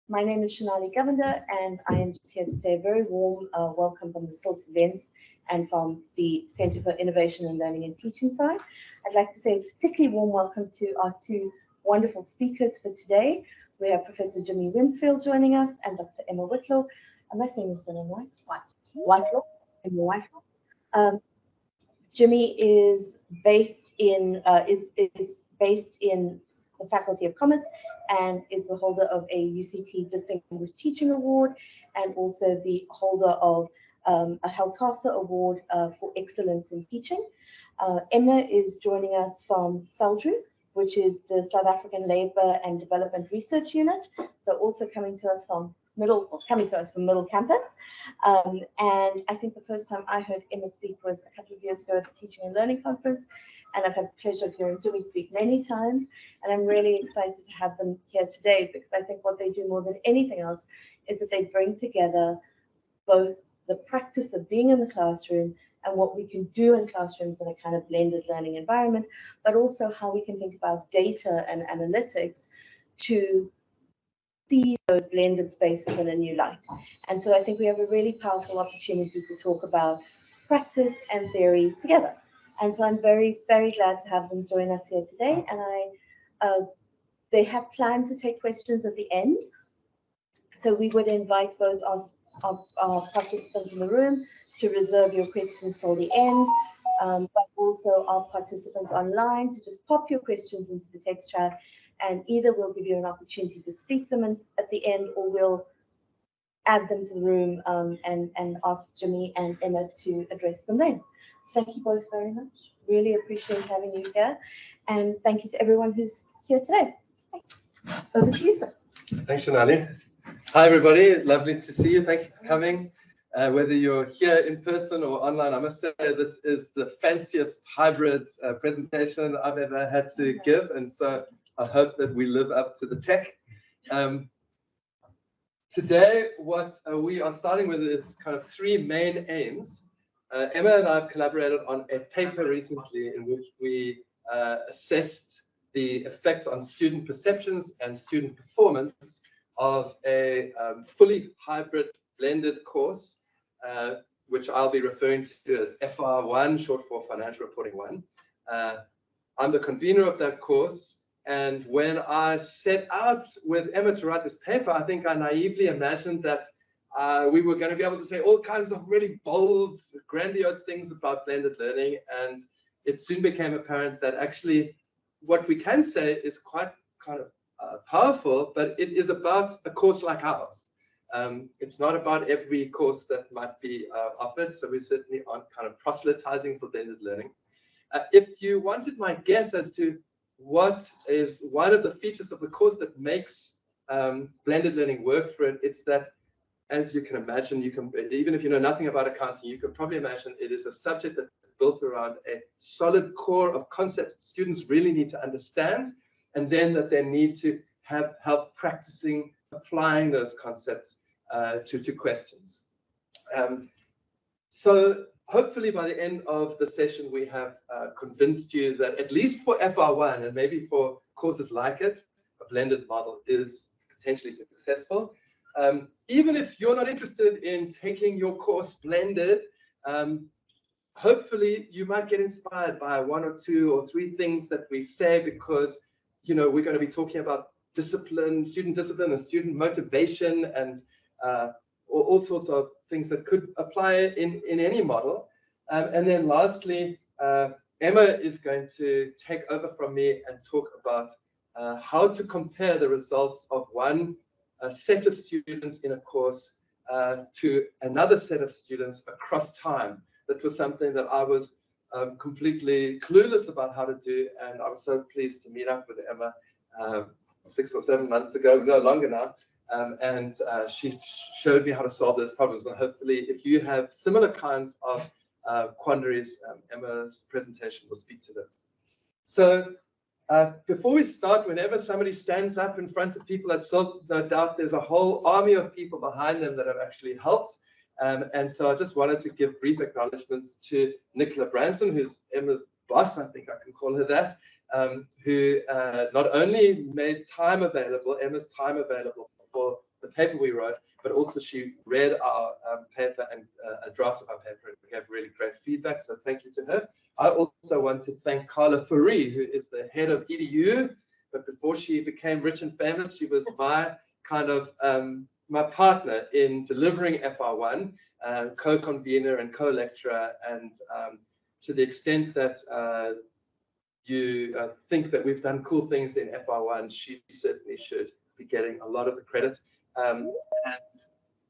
My name is Shanali Govender, and I am just here to say a very warm welcome from the CILT Events and from the Centre for Innovation and Learning and Teaching side. I'd like to say a particularly warm welcome to our two wonderful speakers for today. We have Professor Jimmy Winfield joining us and Dr. Emma Whitelaw. Am I saying your surname right? Whitelaw. Emma Whitelaw. Jimmy is based in the Faculty of Commerce and is the holder of a UCT Distinguished Teaching Award and also the holder of a HELTASA Award for Excellence in Teaching. Emma is joining us from CILT, which is the South African Labour and Development Research Unit, so also coming to us from Middle Campus. And I think the first time I heard Emma speak was a couple of years ago at the Teaching and Learning Conference, and I've had the pleasure of hearing Jimmy speak many times, and I'm really excited to have them here today because I think what they do more than anything else is that they bring together both the practice of being in the classroom and what we can do in classrooms in a kind of blended learning environment, but also how we can think about data and analytics to see those blended spaces in a new light. And so I think we have a really powerful opportunity to talk about practice and theory together. And so I'm very, very glad to have them join us here today. And they have planned to take questions at the end. So we would invite both our participants in the room to reserve your questions till the end, but also our participants online to just pop your questions into the text chat, and either we'll give you an opportunity to speak them at the end, or we'll add them to the room and ask Jimmy and Emma to address them then. Thank you both very much. Really appreciate having you here, and thank you to everyone who's here today. Over to you, sir. Thanks, Shanali. Hi, everybody. Lovely to see you. Thank you for coming. Whether you're here in person or online, I must say this is the fanciest hybrid presentation I've ever had to give, and so I hope that we live up to the tech. Today, what we are starting with is kind of three main aims. Emma and I have collaborated on a paper recently in which we assessed the effects on student perceptions and student performance of a fully hybrid blended course, which I'll be referring to as FR1, short for Financial Reporting 1. I'm the convener of that course, and when I set out with Emma to write this paper, I think I naively imagined that we were going to be able to say all kinds of really bold, grandiose things about blended learning, and it soon became apparent that actually what we can say is quite kind of powerful, but it is about a course like ours. It's not about every course that might be offered, so we certainly aren't kind of proselytizing for blended learning. If you wanted my guess as to what is one of the features of the course that makes blended learning work for it, it's that, as you can imagine, even if you know nothing about accounting, you can probably imagine it is a subject that's built around a solid core of concepts students really need to understand, and then that they need to have help practicing applying those concepts to questions. So hopefully by the end of the session, we have convinced you that at least for FR1 and maybe for courses like it, a blended model is potentially successful. Even if you're not interested in taking your course blended, hopefully you might get inspired by one or two or three things that we say, because we're going to be talking about discipline, student discipline and student motivation, and all sorts of things that could apply in any model. And then lastly, Emma is going to take over from me and talk about how to compare the results of one set of students in a course to another set of students across time. That was something that I was completely clueless about how to do, and I was so pleased to meet up with Emma 6 or 7 months ago, no longer now, and she showed me how to solve those problems. And hopefully, if you have similar kinds of quandaries, Emma's presentation will speak to those. So before we start, whenever somebody stands up in front of people at CILT, no doubt there's a whole army of people behind them that have actually helped. And so I just wanted to give brief acknowledgements to Nicola Branson, who's Emma's boss, I think I can call her that, who not only made time available, Emma's time available for the paper we wrote, but also she read our paper and a draft of our paper and gave really great feedback. So thank you to her. I also want to thank Carla Furey, who is the head of EDU. But before she became rich and famous, she was my kind of my partner in delivering FR1, co-convener and co-lecturer. And to the extent that you think that we've done cool things in FR1, she certainly should be getting a lot of the credit. And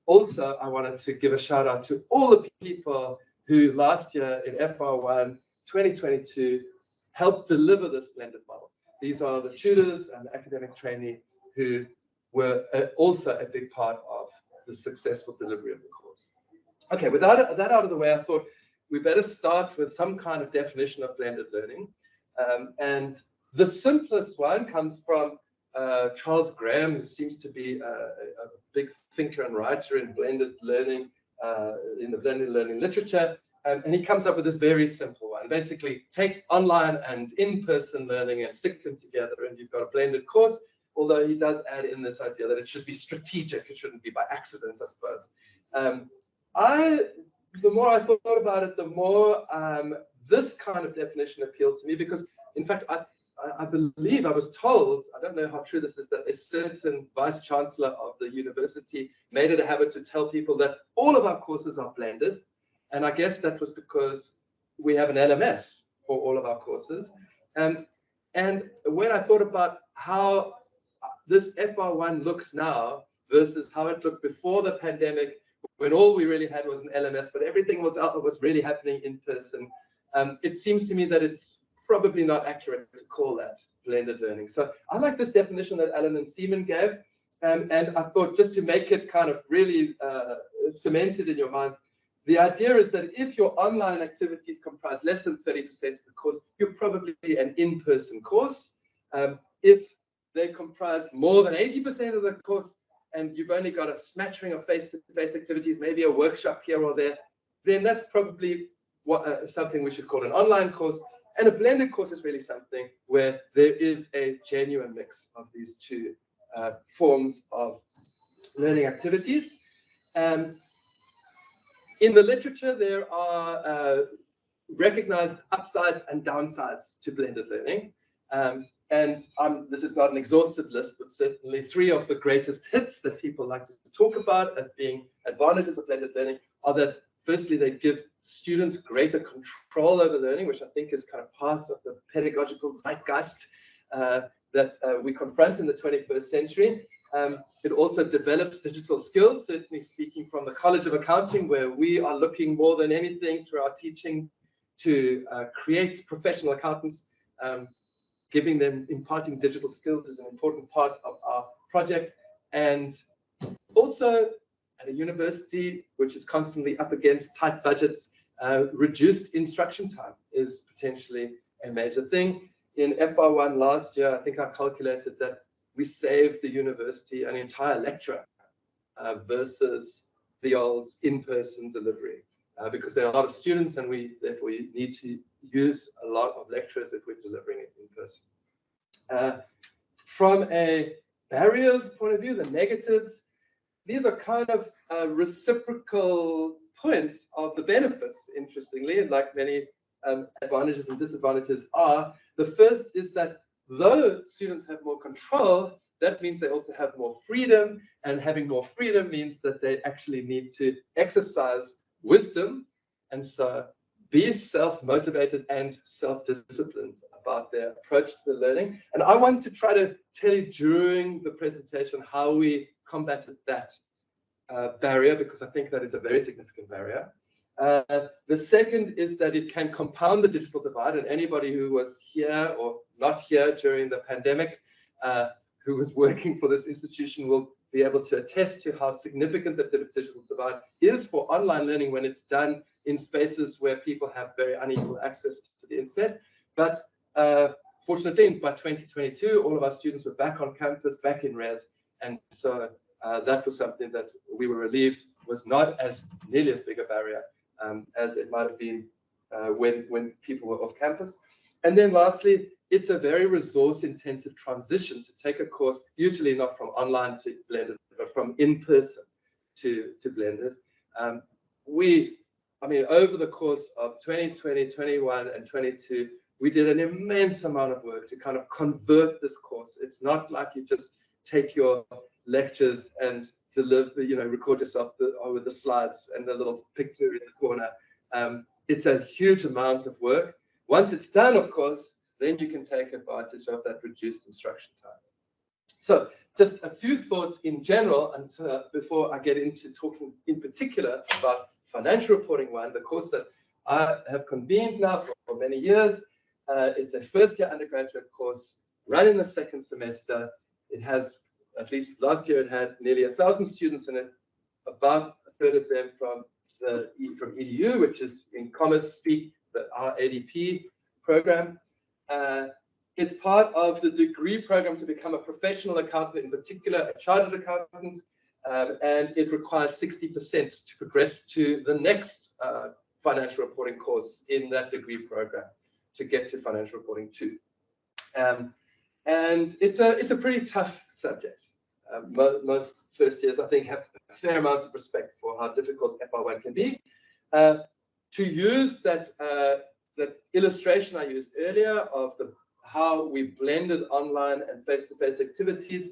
also, I wanted to give a shout out to all the people who last year in FR1 2022 helped deliver this blended model. These are the tutors and the academic trainee who were also a big part of the successful delivery of the course. Okay, with that out of the way, I thought we better start with some kind of definition of blended learning. And the simplest one comes from Charles Graham, who seems to be a big thinker and writer in blended learning, in the blended learning literature. And he comes up with this very simple one. Basically, take online and in-person learning and stick them together, and you've got a blended course, although he does add in this idea that it should be strategic. It shouldn't be by accident, I suppose. The more I thought about it, the more this kind of definition appealed to me, because, in fact, I believe I was told, I don't know how true this is, that a certain vice chancellor of the university made it a habit to tell people that all of our courses are blended. And I guess that was because we have an LMS for all of our courses. And when I thought about how this FR1 looks now versus how it looked before the pandemic, when all we really had was an LMS, but everything was really happening in person, it seems to me that it's probably not accurate to call that blended learning. So I like this definition that Alan and Seaman gave. And I thought, just to make it kind of really cemented in your minds, the idea is that if your online activities comprise less than 30% of the course, you're probably an in-person course. If they comprise more than 80% of the course, and you've only got a smattering of face-to-face activities, maybe a workshop here or there, then that's probably something we should call an online course. And a blended course is really something where there is a genuine mix of these two forms of learning activities. In the literature, there are recognized upsides and downsides to blended learning. This is not an exhaustive list, but certainly 3 of the greatest hits that people like to talk about as being advantages of blended learning are that, firstly, they give students greater control over learning, which I think is kind of part of the pedagogical zeitgeist that we confront in the 21st century. It also develops digital skills, certainly speaking from the College of Accounting, where we are looking more than anything through our teaching to create professional accountants. Giving them, imparting digital skills is an important part of our project. And also at a university, which is constantly up against tight budgets, reduced instruction time is potentially a major thing. In FR1 last year, I think I calculated that we saved the university an entire lecture versus the old in-person delivery, because there are a lot of students, and therefore we need to use a lot of lecturers if we're delivering it in person. From a barriers point of view, the negatives, these are kind of reciprocal points of the benefits, interestingly, and like many advantages and disadvantages are. The first is that though students have more control, that means they also have more freedom, and having more freedom means that they actually need to exercise wisdom, and so be self-motivated and self-disciplined about their approach to the learning. And I want to try to tell you during the presentation how we combated that barrier, because I think that is a very significant barrier. The second is that it can compound the digital divide, and anybody who was here or not here during the pandemic, who was working for this institution, will be able to attest to how significant the digital divide is for online learning when it's done in spaces where people have very unequal access to the internet. But fortunately, by 2022, all of our students were back on campus, back in res, and so that was something that we were relieved was not as nearly as big a barrier as it might have been when people were off campus. And then lastly, it's a very resource-intensive transition to take a course, usually not from online to blended, but from in-person to blended. I mean, over the course of 2020, 21, and 22, we did an immense amount of work to kind of convert this course. It's not like you just take your lectures and deliver, record yourself with the slides and the little picture in the corner. It's a huge amount of work. Once it's done, of course, then you can take advantage of that reduced instruction time. So just a few thoughts in general before I get into talking in particular about Financial Reporting 1, the course that I have convened now for many years. It's a first-year undergraduate course run in the second semester. It has, at least last year, it had nearly 1,000 students in it, about a third of them from EDU, which is in commerce speak, our ADP program. It's part of the degree program to become a professional accountant, in particular a chartered accountant, and it requires 60% to progress to the next financial reporting course in that degree program to get to Financial Reporting 2. And it's a pretty tough subject. Most first years, I think, have a fair amount of respect for how difficult FR1 can be. To use that illustration I used earlier of how we blended online and face-to-face activities,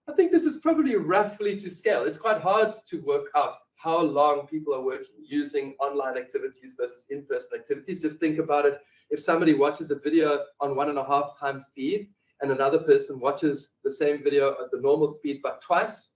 I think this is probably roughly to scale. It's quite hard to work out how long people are working using online activities versus in-person activities. Just think about it. If somebody watches a video on 1.5 times speed and another person watches the same video at the normal speed but twice,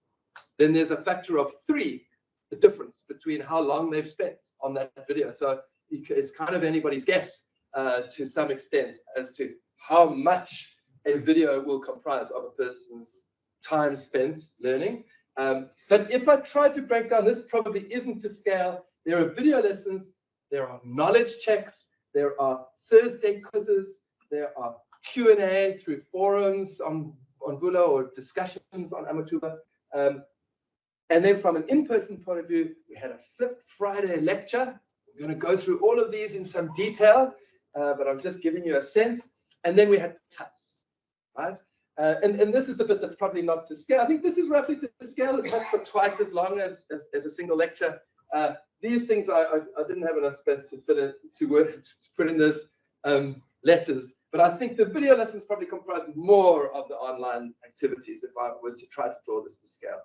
then there's a factor of 3, the difference between how long they've spent on that video. So it's kind of anybody's guess to some extent as to how much a video will comprise of a person's time spent learning. But if I try to break down, this probably isn't to scale. There are video lessons, there are knowledge checks, there are Thursday quizzes, there are Q&A through forums on Whitelaw or discussions on Amatuba. And then from an in-person point of view, we had a Flip Friday lecture. We're going to go through all of these in some detail, but I'm just giving you a sense. And then we had TUTs, right? And this is the bit that's probably not to scale. I think this is roughly to scale. It took for twice as long as a single lecture. These things I didn't have enough space to fit in, to put in those letters. But I think the video lessons probably comprise more of the online activities if I was to try to draw this to scale.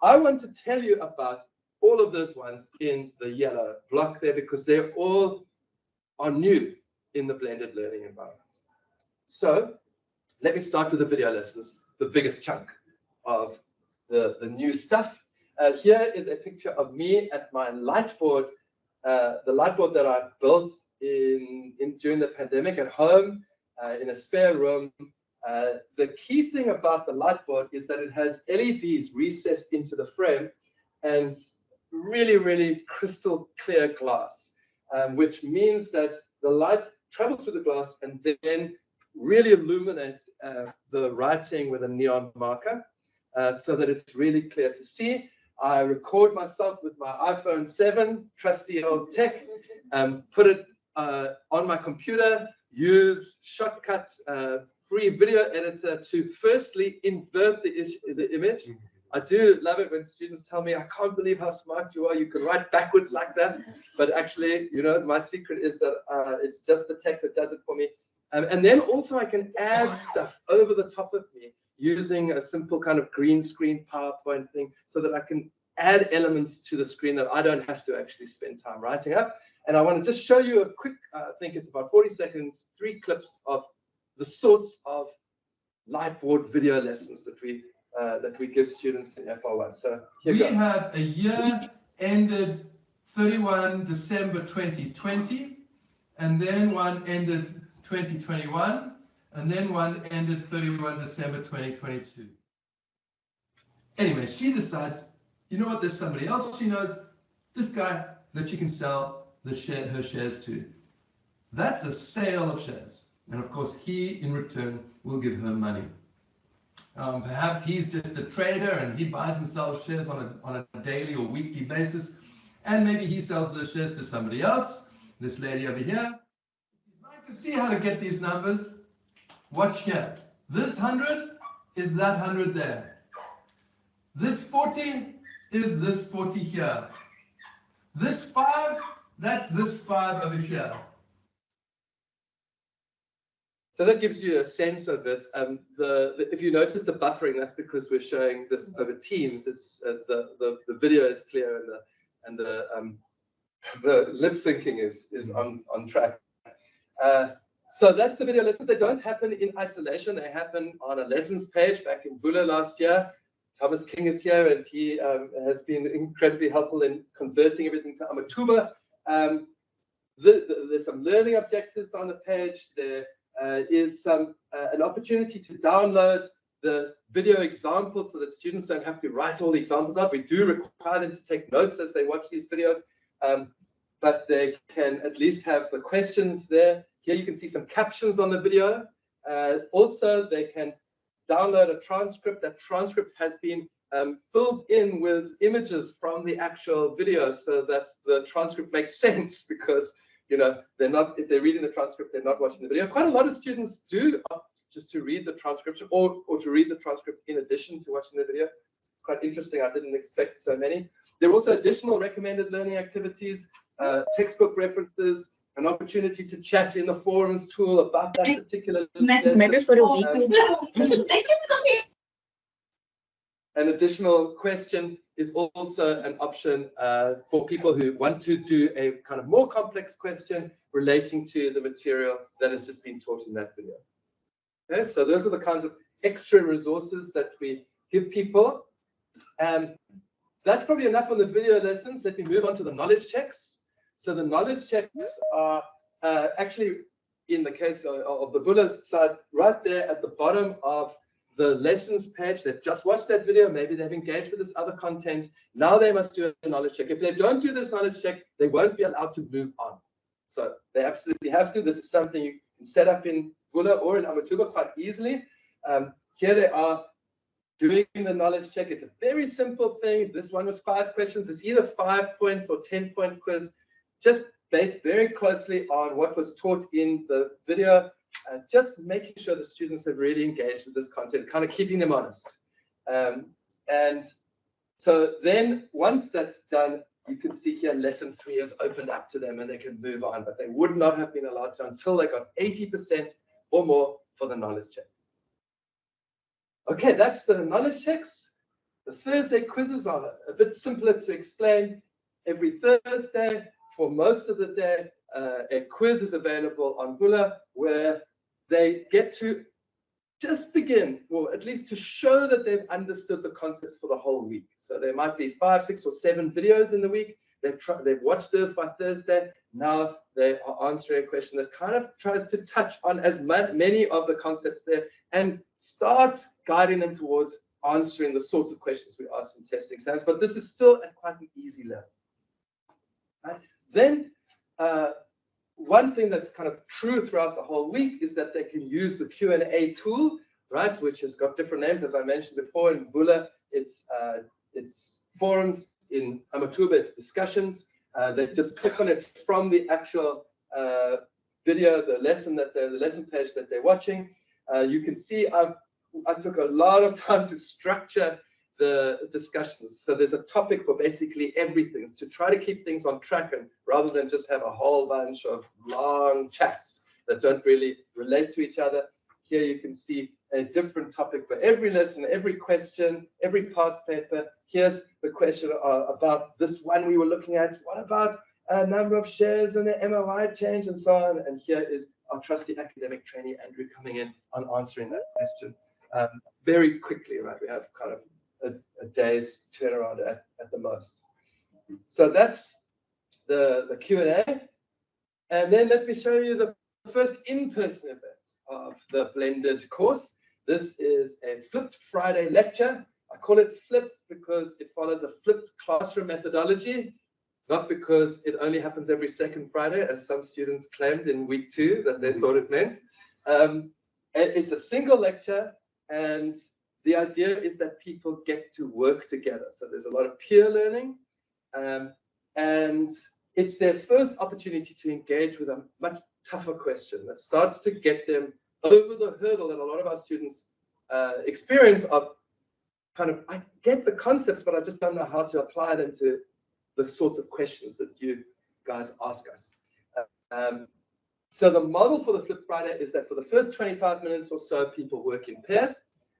I want to tell you about all of those ones in the yellow block there because they all are new in the blended learning environment. So let me start with the video lessons, the biggest chunk of the new stuff. Here is a picture of me at my lightboard, the lightboard that I built during the pandemic at home in a spare room. The key thing about the lightboard is that it has LEDs recessed into the frame and really, really crystal clear glass, which means that the light travels through the glass and then really illuminates the writing with a neon marker so that it's really clear to see. I record myself with my iPhone 7, trusty old tech, put it on my computer, use Shortcut free video editor to firstly invert the image. I do love it when students tell me, I can't believe how smart you are. You can write backwards like that. But actually, my secret is that it's just the tech that does it for me. And then also I can add stuff over the top of me using a simple kind of green screen PowerPoint thing so that I can add elements to the screen that I don't have to actually spend time writing up. And I want to just show you a quick, I think it's about 40 seconds, 3 clips of the sorts of lightboard video lessons that we give students in FR1. So here we go. have a year ended 31 December 2020, and then one ended 2021, and then one ended 31 December 2022. Anyway, she decides, you know what, there's somebody else she knows, this guy that she can sell her shares to. That's a sale of shares. And of course, he, in return, will give her money. Perhaps he's just a trader and he buys and sells shares on a daily or weekly basis. And maybe he sells those shares to somebody else, this lady over here. If you'd like to see how to get these numbers, watch here. This 100 is that 100 there. This 40 is this 40 here. This 5, that's this 5 over here. So that gives you a sense of it. If you notice the buffering, that's because we're showing this over Teams. It's the video is clear and the lip syncing is on track. So that's the video lessons. They don't happen in isolation. They happen on a lessons page back in Bula last year. Thomas King is here, and he has been incredibly helpful in converting everything to Amatuba. There's some learning objectives on the page. There is an opportunity to download the video examples so that students don't have to write all the examples out. We do require them to take notes as they watch these videos, but they can at least have the questions there. Here you can see some captions on the video. Also, they can download a transcript. That transcript has been filled in with images from the actual video so that the transcript makes sense, because they're not, if they're reading the transcript, they're not watching the video. Quite a lot of students do opt just to read the transcription or to read the transcript in addition to watching the video. It's quite interesting. I didn't expect so many. There are also additional recommended learning activities, textbook references, an opportunity to chat in the forums tool about that particular An additional question is also an option for people who want to do a kind of more complex question relating to the material that has just been taught in that video. Okay, so those are the kinds of extra resources that we give people. That's probably enough on the video lessons. Let me move on to the knowledge checks. So the knowledge checks are actually, in the case of the Bula side, right there at the bottom of the lessons page. They've just watched that video. Maybe they've engaged with this other content. Now they must do a knowledge check. If they don't do this knowledge check, they won't be allowed to move on. So they absolutely have to. This is something you can set up in Bula or in Amatuba quite easily. Here they are doing the knowledge check. It's a very simple thing. This one was 5 questions. It's either 5 points or 10-point quiz, just based very closely on what was taught in the video. Just making sure the students have really engaged with this content, kind of keeping them honest. And so then once that's done, you can see here lesson 3 is opened up to them and they can move on, but they would not have been allowed to until they got 80% or more for the knowledge check. Okay, that's the knowledge checks. The Thursday quizzes are a bit simpler to explain. Every Thursday, for most of the day, a quiz is available on Bula where they get to just begin, or at least to show that they've understood the concepts for the whole week. So there might be 5, 6, or 7 videos in the week. They've watched those by Thursday. Now they are answering a question that kind of tries to touch on as many of the concepts there and start guiding them towards answering the sorts of questions we ask in testing exams. But this is still at quite an easy level. Right? Then one thing that's kind of true throughout the whole week is that they can use the Q&A tool, right, which has got different names, as I mentioned before. In Bula, it's forums. In Amatuba, it's discussions. They just click on it from the actual video, the lesson page that they're watching. You can see I took a lot of time to structure the discussions. So there's a topic for basically everything to try to keep things on track, and rather than just have a whole bunch of long chats that don't really relate to each other. Here you can see a different topic for every lesson, every question, every past paper. Here's the question about this one we were looking at. What about a number of shares and the MOI change and so on? And here is our trusty academic trainee, Andrew, coming in on answering that question very quickly, right? We have kind of a day's turnaround at the most. So that's the Q&A. And then let me show you the first in-person event of the blended course. This is a flipped Friday lecture. I call it flipped because it follows a flipped classroom methodology, not because it only happens every second Friday, as some students claimed in week 2 that they thought it meant. It's a single lecture, and the idea is that people get to work together. So there's a lot of peer learning, and it's their first opportunity to engage with a much tougher question that starts to get them over the hurdle that a lot of our students experience of kind of, I get the concepts, but I just don't know how to apply them to the sorts of questions that you guys ask us. So the model for the Flip Friday is that for the first 25 minutes or so, people work in pairs,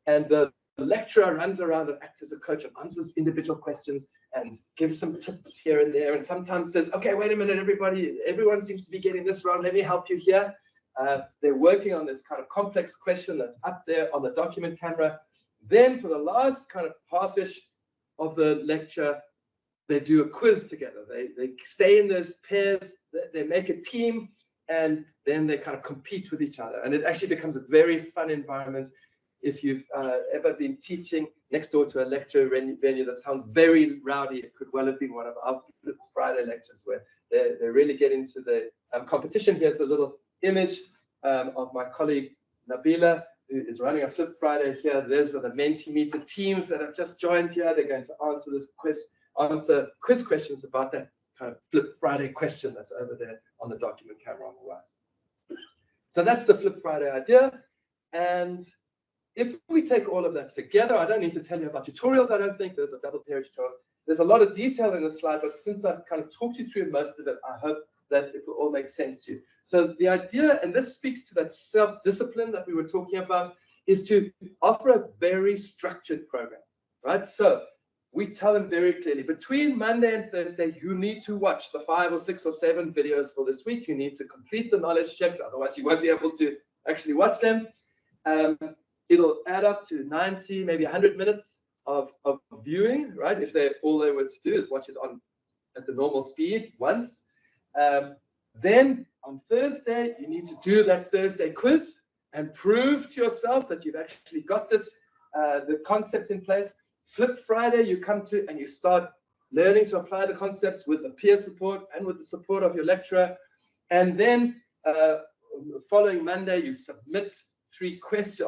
and the lecturer runs around and acts as a coach and answers individual questions and gives some tips here and there, and sometimes says, okay, wait a minute, everyone seems to be getting this wrong, let me help you here. They're working on this kind of complex question that's up there on the document camera. Then for the last kind of half-ish of the lecture, they do a quiz together. They stay in those pairs, they make a team, and then they kind of compete with each other. And it actually becomes a very fun environment. If you've ever been teaching next door to a lecture venue that sounds very rowdy, it could well have been one of our Flip Friday lectures where they really get into the competition. Here's a little image of my colleague Nabila, who is running a Flip Friday here. Those are the Mentimeter teams that have just joined here. They're going to answer this quiz questions about that kind of Flip Friday question that's over there on the document camera on the right. So that's the Flip Friday idea. And if we take all of that together, I don't need to tell you about tutorials, I don't think. There's a double pair of tutorials. There's a lot of detail in this slide, but since I've kind of talked you through most of it, I hope that it will all make sense to you. So the idea, and this speaks to that self-discipline that we were talking about, is to offer a very structured program, right? So we tell them very clearly, between Monday and Thursday, you need to watch the 5 or 6 or 7 videos for this week. You need to complete the knowledge checks, otherwise you won't be able to actually watch them. It'll add up to 90, maybe 100 minutes of viewing, right? If all they were to do is watch it at the normal speed once. Then on Thursday, you need to do that Thursday quiz and prove to yourself that you've actually got this, the concepts in place. Flip Friday, you come to and you start learning to apply the concepts with the peer support and with the support of your lecturer. And then following Monday, you submit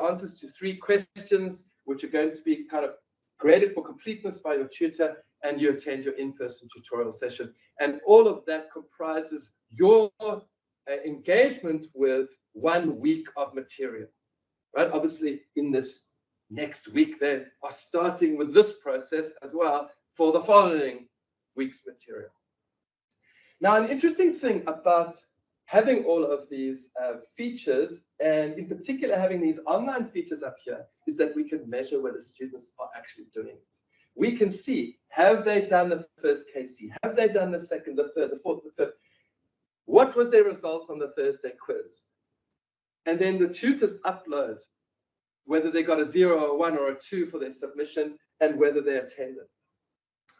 answers to 3 questions, which are going to be kind of graded for completeness by your tutor, and you attend your in-person tutorial session. And all of that comprises your engagement with 1 week of material, right? Obviously, in this next week, they are starting with this process as well for the following week's material. Now, an interesting thing about having all of these features, and in particular having these online features up here, is that we can measure whether students are actually doing it. We can see, have they done the first KC? Have they done the second, the third, the fourth, the fifth? What was their results on the Thursday quiz? And then the tutors upload whether they got a 0 or a 1 or a 2 for their submission and whether they attended.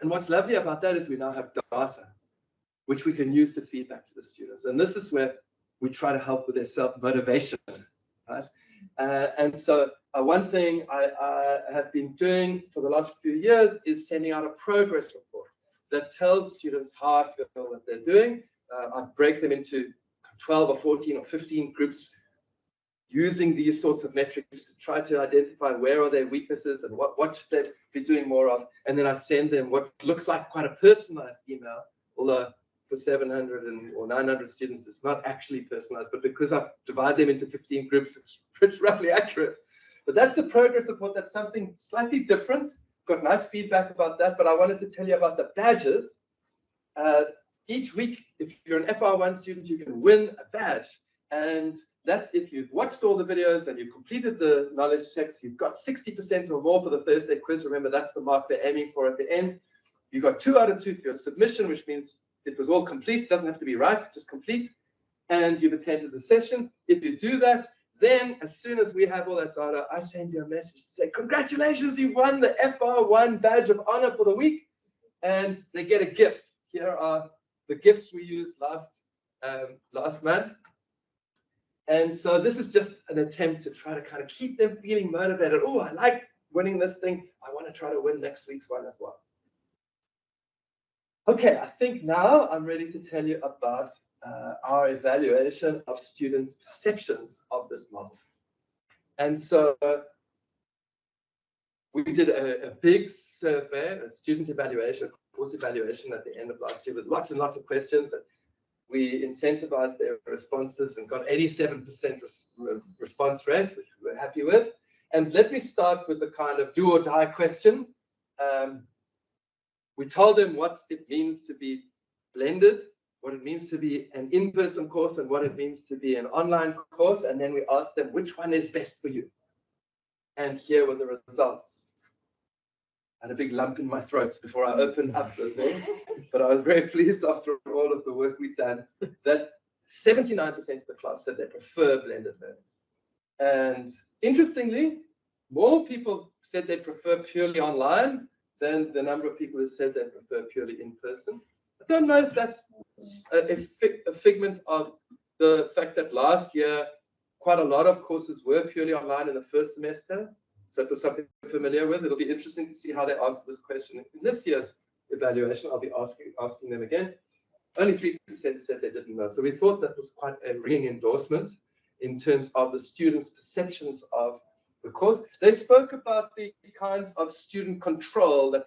And what's lovely about that is we now have data which we can use to feed back to the students. And this is where we try to help with their self-motivation, right? And so one thing I have been doing for the last few years is sending out a progress report that tells students how I feel that they're doing. I break them into 12 or 14 or 15 groups using these sorts of metrics to try to identify where are their weaknesses and what should they be doing more of. And then I send them what looks like quite a personalized email, although for 700 or 900 students, it's not actually personalized, but because I've divided them into 15 groups, it's roughly accurate. But that's the progress report. That's something slightly different. Got nice feedback about that, but I wanted to tell you about the badges. Each week, if you're an FR1 student, you can win a badge. And that's if you've watched all the videos and you've completed the knowledge checks, you've got 60% or more for the Thursday quiz. Remember, that's the mark they're aiming for at the end. You got 2 out of 2 for your submission, which means it was all complete. Doesn't have to be right, just complete. And you've attended the session. If you do that, then as soon as we have all that data, I send you a message to say, congratulations, you won the FR1 badge of honor for the week. And they get a gift. Here are the gifts we used last month. And so this is just an attempt to try to kind of keep them feeling motivated. Oh, I like winning this thing. I want to try to win next week's one as well. Okay, I think now I'm ready to tell you about our evaluation of students' perceptions of this model. And so we did a big survey, a student evaluation, course evaluation at the end of last year with lots and lots of questions. And We incentivized their responses and got 87% response rate, which we were happy with. And let me start with the kind of do or die question. We told them what it means to be blended, what it means to be an in-person course, and what it means to be an online course. And then we asked them, which one is best for you? And here were the results. I had a big lump in my throat before I opened up the thing, but I was very pleased after all of the work we've done that 79% of the class said they prefer blended learning. And interestingly, more people said they prefer purely online than the number of people who said they prefer purely in person. I don't know if that's a figment of the fact that last year quite a lot of courses were purely online in the first semester. So it was something I'm familiar with. It'll be interesting to see how they answer this question in this year's evaluation. I'll be asking them again. Only 3% said they didn't know. So we thought that was quite a ringing endorsement in terms of the students' perceptions of the course. They spoke about the kinds of student control that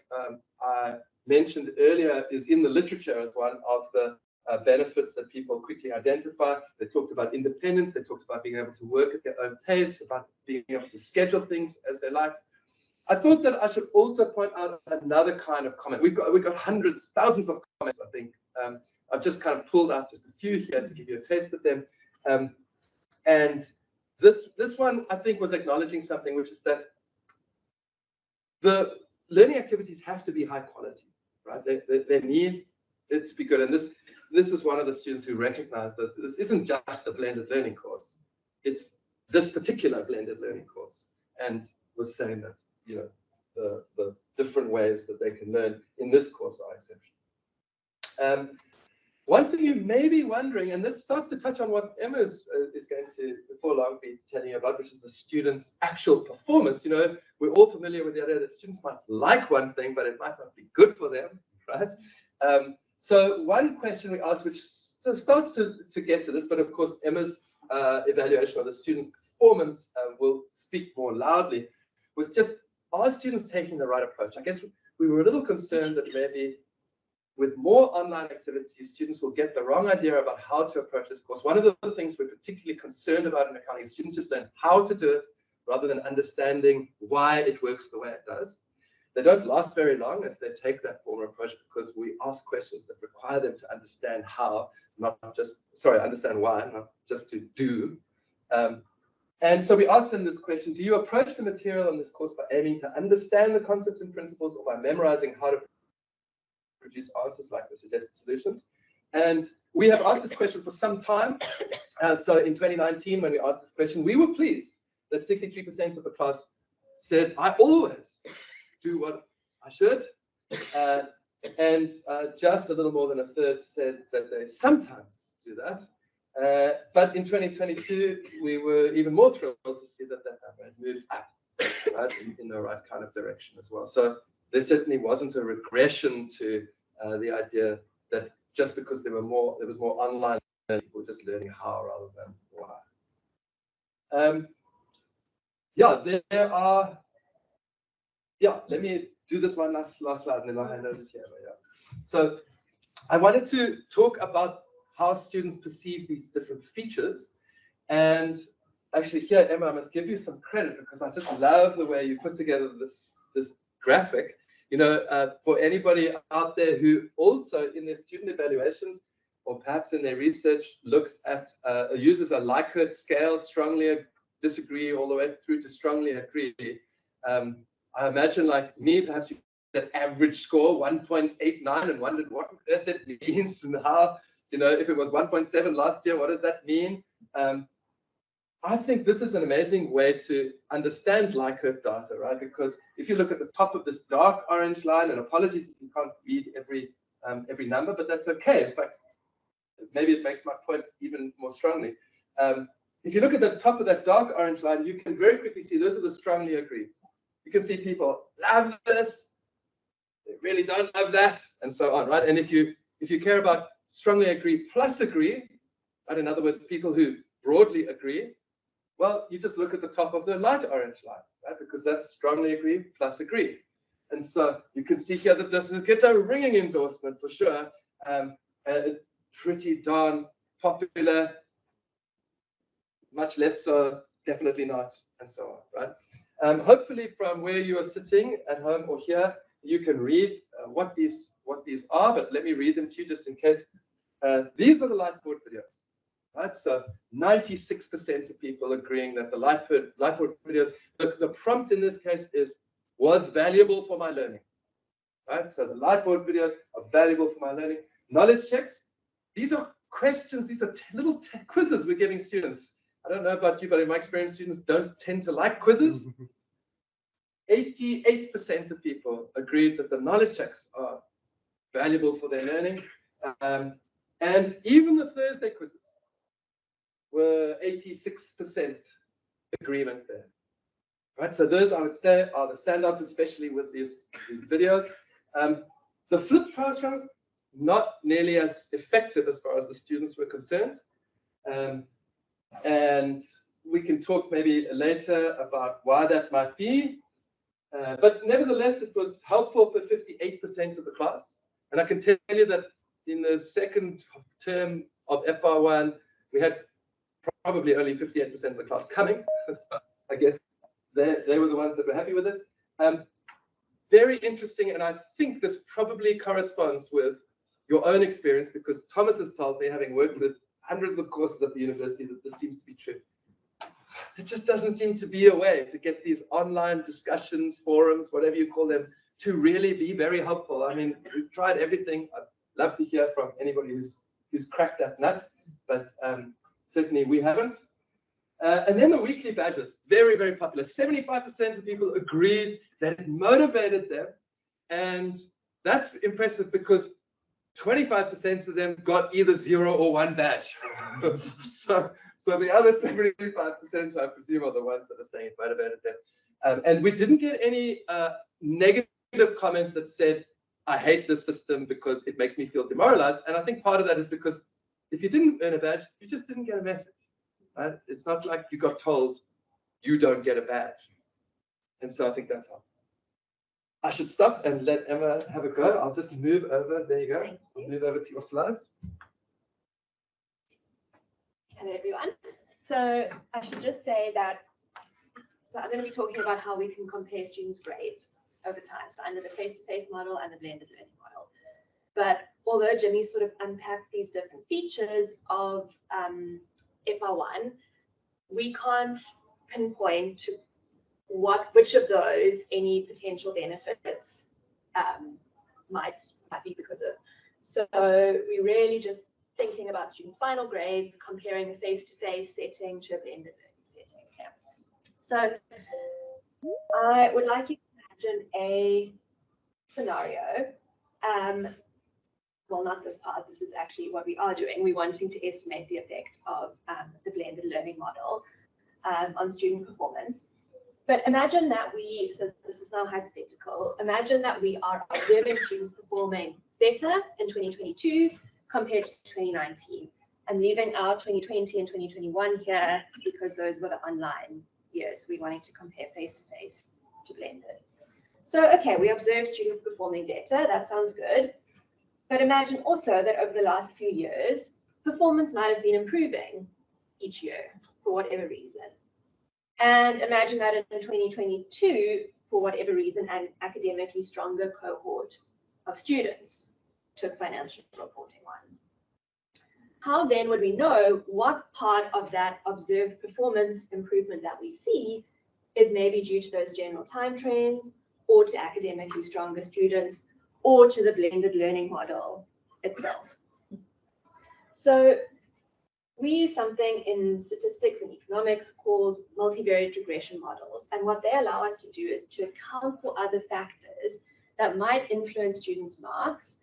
I mentioned earlier is in the literature as one of the benefits that people quickly identify. They talked about independence. They talked about being able to work at their own pace, about being able to schedule things as they liked. I thought that I should also point out another kind of comment. We've got hundreds, thousands of comments, I think. I've just kind of pulled out just a few here to give you a taste of them. And this one, I think, was acknowledging something, which is that the learning activities have to be high quality, right? They need it to be good. And this was one of the students who recognized that this isn't just a blended learning course. It's this particular blended learning course, and was saying that, you know, the different ways that they can learn in this course are exceptional. One thing you may be wondering, and this starts to touch on what Emma is going to, before long, be telling you about, which is the students' actual performance. You know, we're all familiar with the idea that students might like one thing, but it might not be good for them, right? So one question we asked, which starts to get to this, but of course Emma's evaluation of the students' performance will speak more loudly, was just, are students taking the right approach? I guess we were a little concerned that maybe with more online activities, students will get the wrong idea about how to approach this course. One of the things we're particularly concerned about in accounting is students just learn how to do it rather than understanding why it works the way it does. They don't last very long if they take that formal approach, because we ask questions that require them to understand how, understand why, not just to do. And so we asked them this question: do you approach the material in this course by aiming to understand the concepts and principles, or by memorizing how to produce answers like the suggested solutions? And we have asked this question for some time. So in 2019, when we asked this question, we were pleased that 63% of the class said, I always do what I should. And just a little more than a third said that they sometimes do that. But in 2022, we were even more thrilled to see that number moved up, right, in the right kind of direction as well. So there certainly wasn't a regression to the idea that just because there was more online learning, people were just learning how rather than why. There are. Yeah, let me do this one last slide, and then I'll hand over to Emma. Yeah. So I wanted to talk about how students perceive these different features. And actually here, Emma, I must give you some credit, because I just love the way you put together this graphic. You know, for anybody out there who also in their student evaluations, or perhaps in their research, looks at uses a Likert scale, strongly disagree all the way through to strongly agree. I imagine, like me, perhaps you had average score 1.89 and wondered what on earth it means, and how, you know, if it was 1.7 last year, what does that mean? I think this is an amazing way to understand Likert data, right? Because if you look at the top of this dark orange line, and apologies if you can't read every number, but that's okay. In fact, maybe it makes my point even more strongly. If you look at the top of that dark orange line, you can very quickly see those are the strongly agreed. You can see people love this, they really don't love that, and so on, right? And if you care about strongly agree plus agree, right, in other words, people who broadly agree, well, you just look at the top of the light orange line, right? Because that's strongly agree plus agree. And so you can see here that this gets a ringing endorsement for sure. pretty darn popular, much less so, definitely not, and so on, right? Hopefully from where you are sitting at home or here, you can read what these are, but let me read them to you just in case. These are the lightboard videos, right? So 96% of people agreeing that the lightboard videos, the prompt in this case was valuable for my learning, right? So the lightboard videos are valuable for my learning. Knowledge checks, these are questions, these are little quizzes we're giving students. I don't know about you, but in my experience, students don't tend to like quizzes. 88% of people agreed that the knowledge checks are valuable for their learning. And even the Thursday quizzes were 86% agreement there. Right, so those I would say are the standouts, especially with these videos. The flipped classroom, not nearly as effective as far as the students were concerned. And we can talk maybe later about why that might be. But nevertheless, it was helpful for 58% of the class. And I can tell you that in the second term of FR1, we had probably only 58% of the class coming. So I guess they were the ones that were happy with it. Very interesting, and I think this probably corresponds with your own experience, because Thomas has told me, having worked with hundreds of courses at the university, that this seems to be true. It just doesn't seem to be a way to get these online discussions, forums, whatever you call them, to really be very helpful. I mean, we've tried everything. I'd love to hear from anybody who's cracked that nut, but certainly we haven't. And then the weekly badges, very, very popular. 75% of people agreed that it motivated them. And that's impressive because 25% of them got either 0 or 1 badge. so the other 75%, I presume, are the ones that are saying it motivated them. And we didn't get any negative comments that said, I hate this system because it makes me feel demoralized. And I think part of that is because if you didn't earn a badge, you just didn't get a message. Right? It's not like you got told you don't get a badge. And so I think that's helpful. I should stop and let Emma have a go. I'll just move over. There you go. I'll move over to your slides. Hello, everyone. So I should just say that, so I'm going to be talking about how we can compare students' grades over time, so under the face-to-face model and the blended learning model. But although Jimmy sort of unpacked these different features of FR1, we can't pinpoint to which of those any potential benefits might be because of. So we really just thinking about students' final grades, comparing a face-to-face setting to a blended learning setting. Okay. So I would like you to imagine a scenario. Well, not this part. This is actually what we are doing. We're wanting to estimate the effect of the blended learning model on student performance. But imagine that so this is now hypothetical. Imagine that we are observing students performing better in 2022 compared to 2019, and leaving out 2020 and 2021 here because those were the online years. We're wanting to compare face-to-face to blended. So, okay, we observe students performing better. That sounds good. But imagine also that over the last few years, performance might have been improving each year for whatever reason. And imagine that in 2022, for whatever reason, an academically stronger cohort of students took financial reporting on. How then would we know what part of that observed performance improvement that we see is maybe due to those general time trends, or to academically stronger students, or to the blended learning model itself? So we use something in statistics and economics called multivariate regression models. And what they allow us to do is to account for other factors that might influence students' marks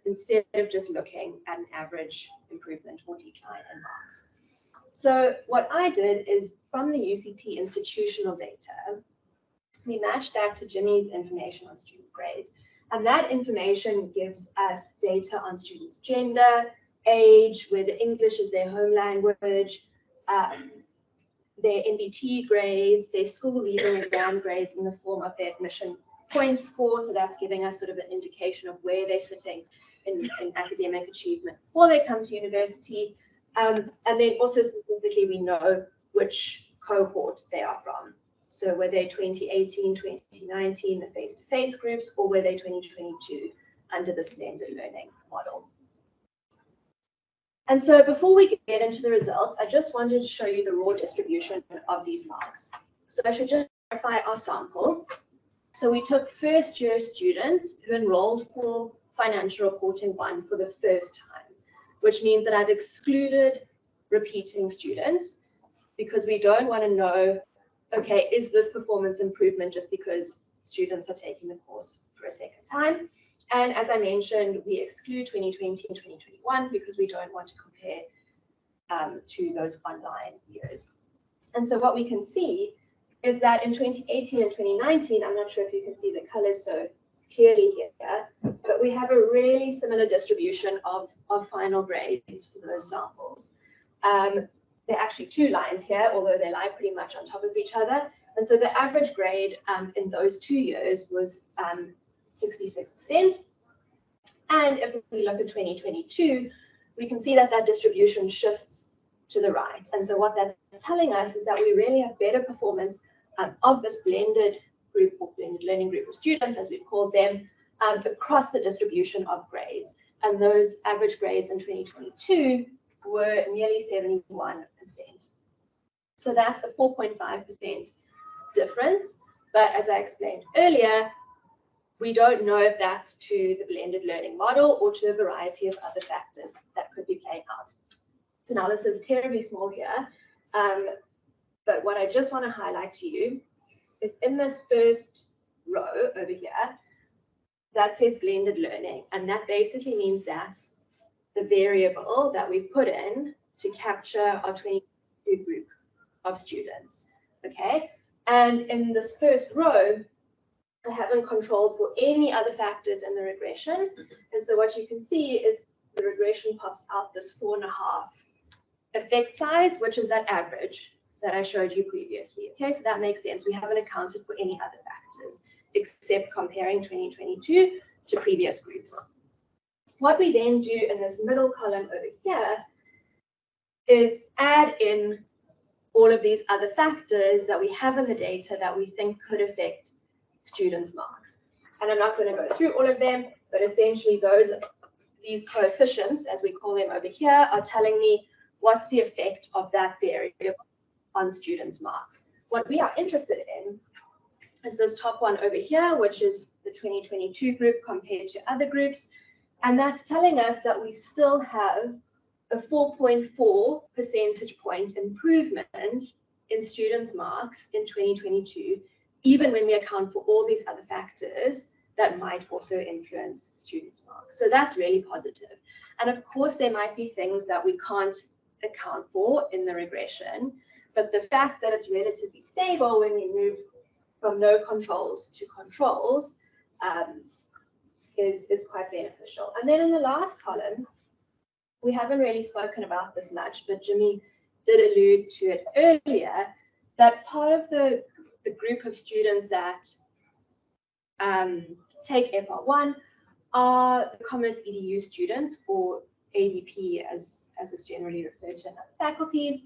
instead of just looking at an average improvement or decline in marks. So what I did is, from the UCT institutional data, we matched that to Jimmy's information on student grades. And that information gives us data on students' gender, age, whether English is their home language, their NBT grades, their school leaving exam grades in the form of their admission point score. So that's giving us sort of an indication of where they're sitting in academic achievement before they come to university. And then also specifically, we know which cohort they are from. So were they 2018, 2019, the face-to-face groups, or were they 2022 under this blended learning model? And so before we get into the results, I just wanted to show you the raw distribution of these marks. So I should just clarify our sample. So we took first year students who enrolled for Financial Reporting 1 for the first time, which means that I've excluded repeating students because we don't want to know, okay, is this performance improvement just because students are taking the course for a second time? And as I mentioned, we exclude 2020 and 2021 because we don't want to compare to those online years. And so what we can see is that in 2018 and 2019, I'm not sure if you can see the colors so clearly here, but we have a really similar distribution of final grades for those samples. There are actually two lines here, although they lie pretty much on top of each other. And so the average grade in those 2 years was 66%. And if we look at 2022, we can see that that distribution shifts to the right. And so what that's telling us is that we really have better performance of this blended group or blended learning group of students, as we've called them, across the distribution of grades. And those average grades in 2022 were nearly 71%. So that's a 4.5% difference. But as I explained earlier, we don't know if that's to the blended learning model or to a variety of other factors that could be playing out. So now this is terribly small here, but what I just want to highlight to you is in this first row over here, that says blended learning, and that basically means that's the variable that we put in to capture our 22 group of students, okay? And in this first row, I haven't controlled for any other factors in the regression. And so what you can see is the regression pops out this 4.5 effect size, which is that average that I showed you previously. Okay, so that makes sense. We haven't accounted for any other factors except comparing 2022 to previous groups. What we then do in this middle column over here is add in all of these other factors that we have in the data that we think could affect students' marks. And I'm not going to go through all of them, but essentially these coefficients, as we call them over here, are telling me what's the effect of that variable on students' marks. What we are interested in is this top one over here, which is the 2022 group compared to other groups. And that's telling us that we still have a 4.4 percentage point improvement in students' marks in 2022, even when we account for all these other factors that might also influence students' marks. So that's really positive. And of course, there might be things that we can't account for in the regression, but the fact that it's relatively stable when we move from no controls to controls is quite beneficial. And then in the last column, we haven't really spoken about this much, but Jimmy did allude to it earlier, that part of the group of students that take FR1 are the Commerce EDU students, or ADP as it's generally referred to in other faculties.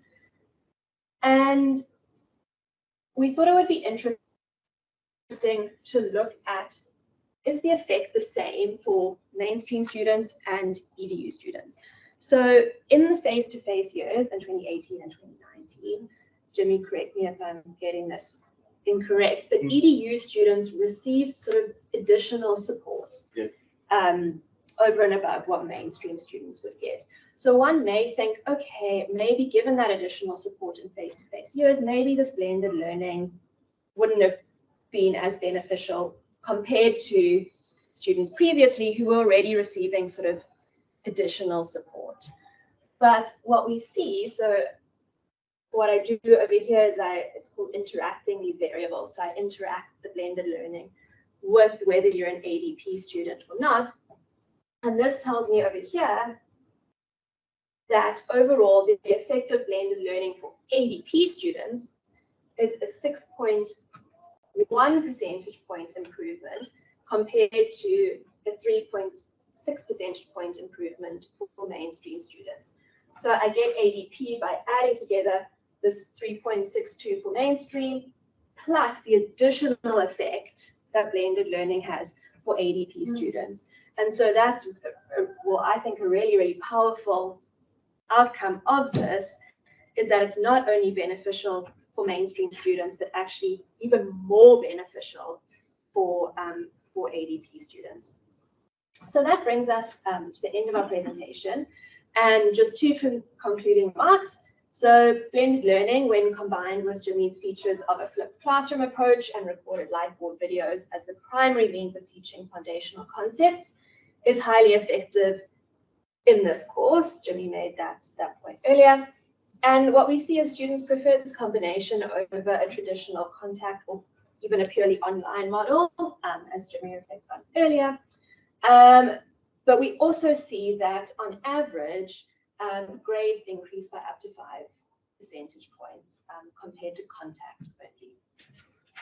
And we thought it would be interesting to look at, is the effect the same for mainstream students and EDU students? So in the face-to-face years in 2018 and 2019, Jimmy, correct me if I'm getting this incorrect, but EDU students received sort of additional support. Yes. Over and above what mainstream students would get. So one may think, okay, maybe given that additional support in face-to-face years, maybe this blended learning wouldn't have been as beneficial compared to students previously who were already receiving sort of additional support. But what we see, so what I do over here is it's called interacting these variables. So I interact the blended learning with whether you're an ADP student or not. And this tells me over here that overall the effect of blended learning for ADP students is a 6.1 percentage point improvement compared to a 3.6 6 percentage point improvement for mainstream students. So I get ADP by adding together this 3.62 for mainstream, plus the additional effect that blended learning has for ADP students. And so that's, well, I think a really, really powerful outcome of this is that it's not only beneficial for mainstream students, but actually even more beneficial for ADP students. So that brings us to the end of our presentation. And just two concluding remarks. So blended learning, when combined with Jimmy's features of a flipped classroom approach and recorded lightboard videos as the primary means of teaching foundational concepts, is highly effective in this course. Jimmy made that point earlier. And what we see is students prefer this combination over a traditional contact or even a purely online model, as Jimmy reflected on earlier. But we also see that on average, grades increase by up to 5 percentage points compared to contact only.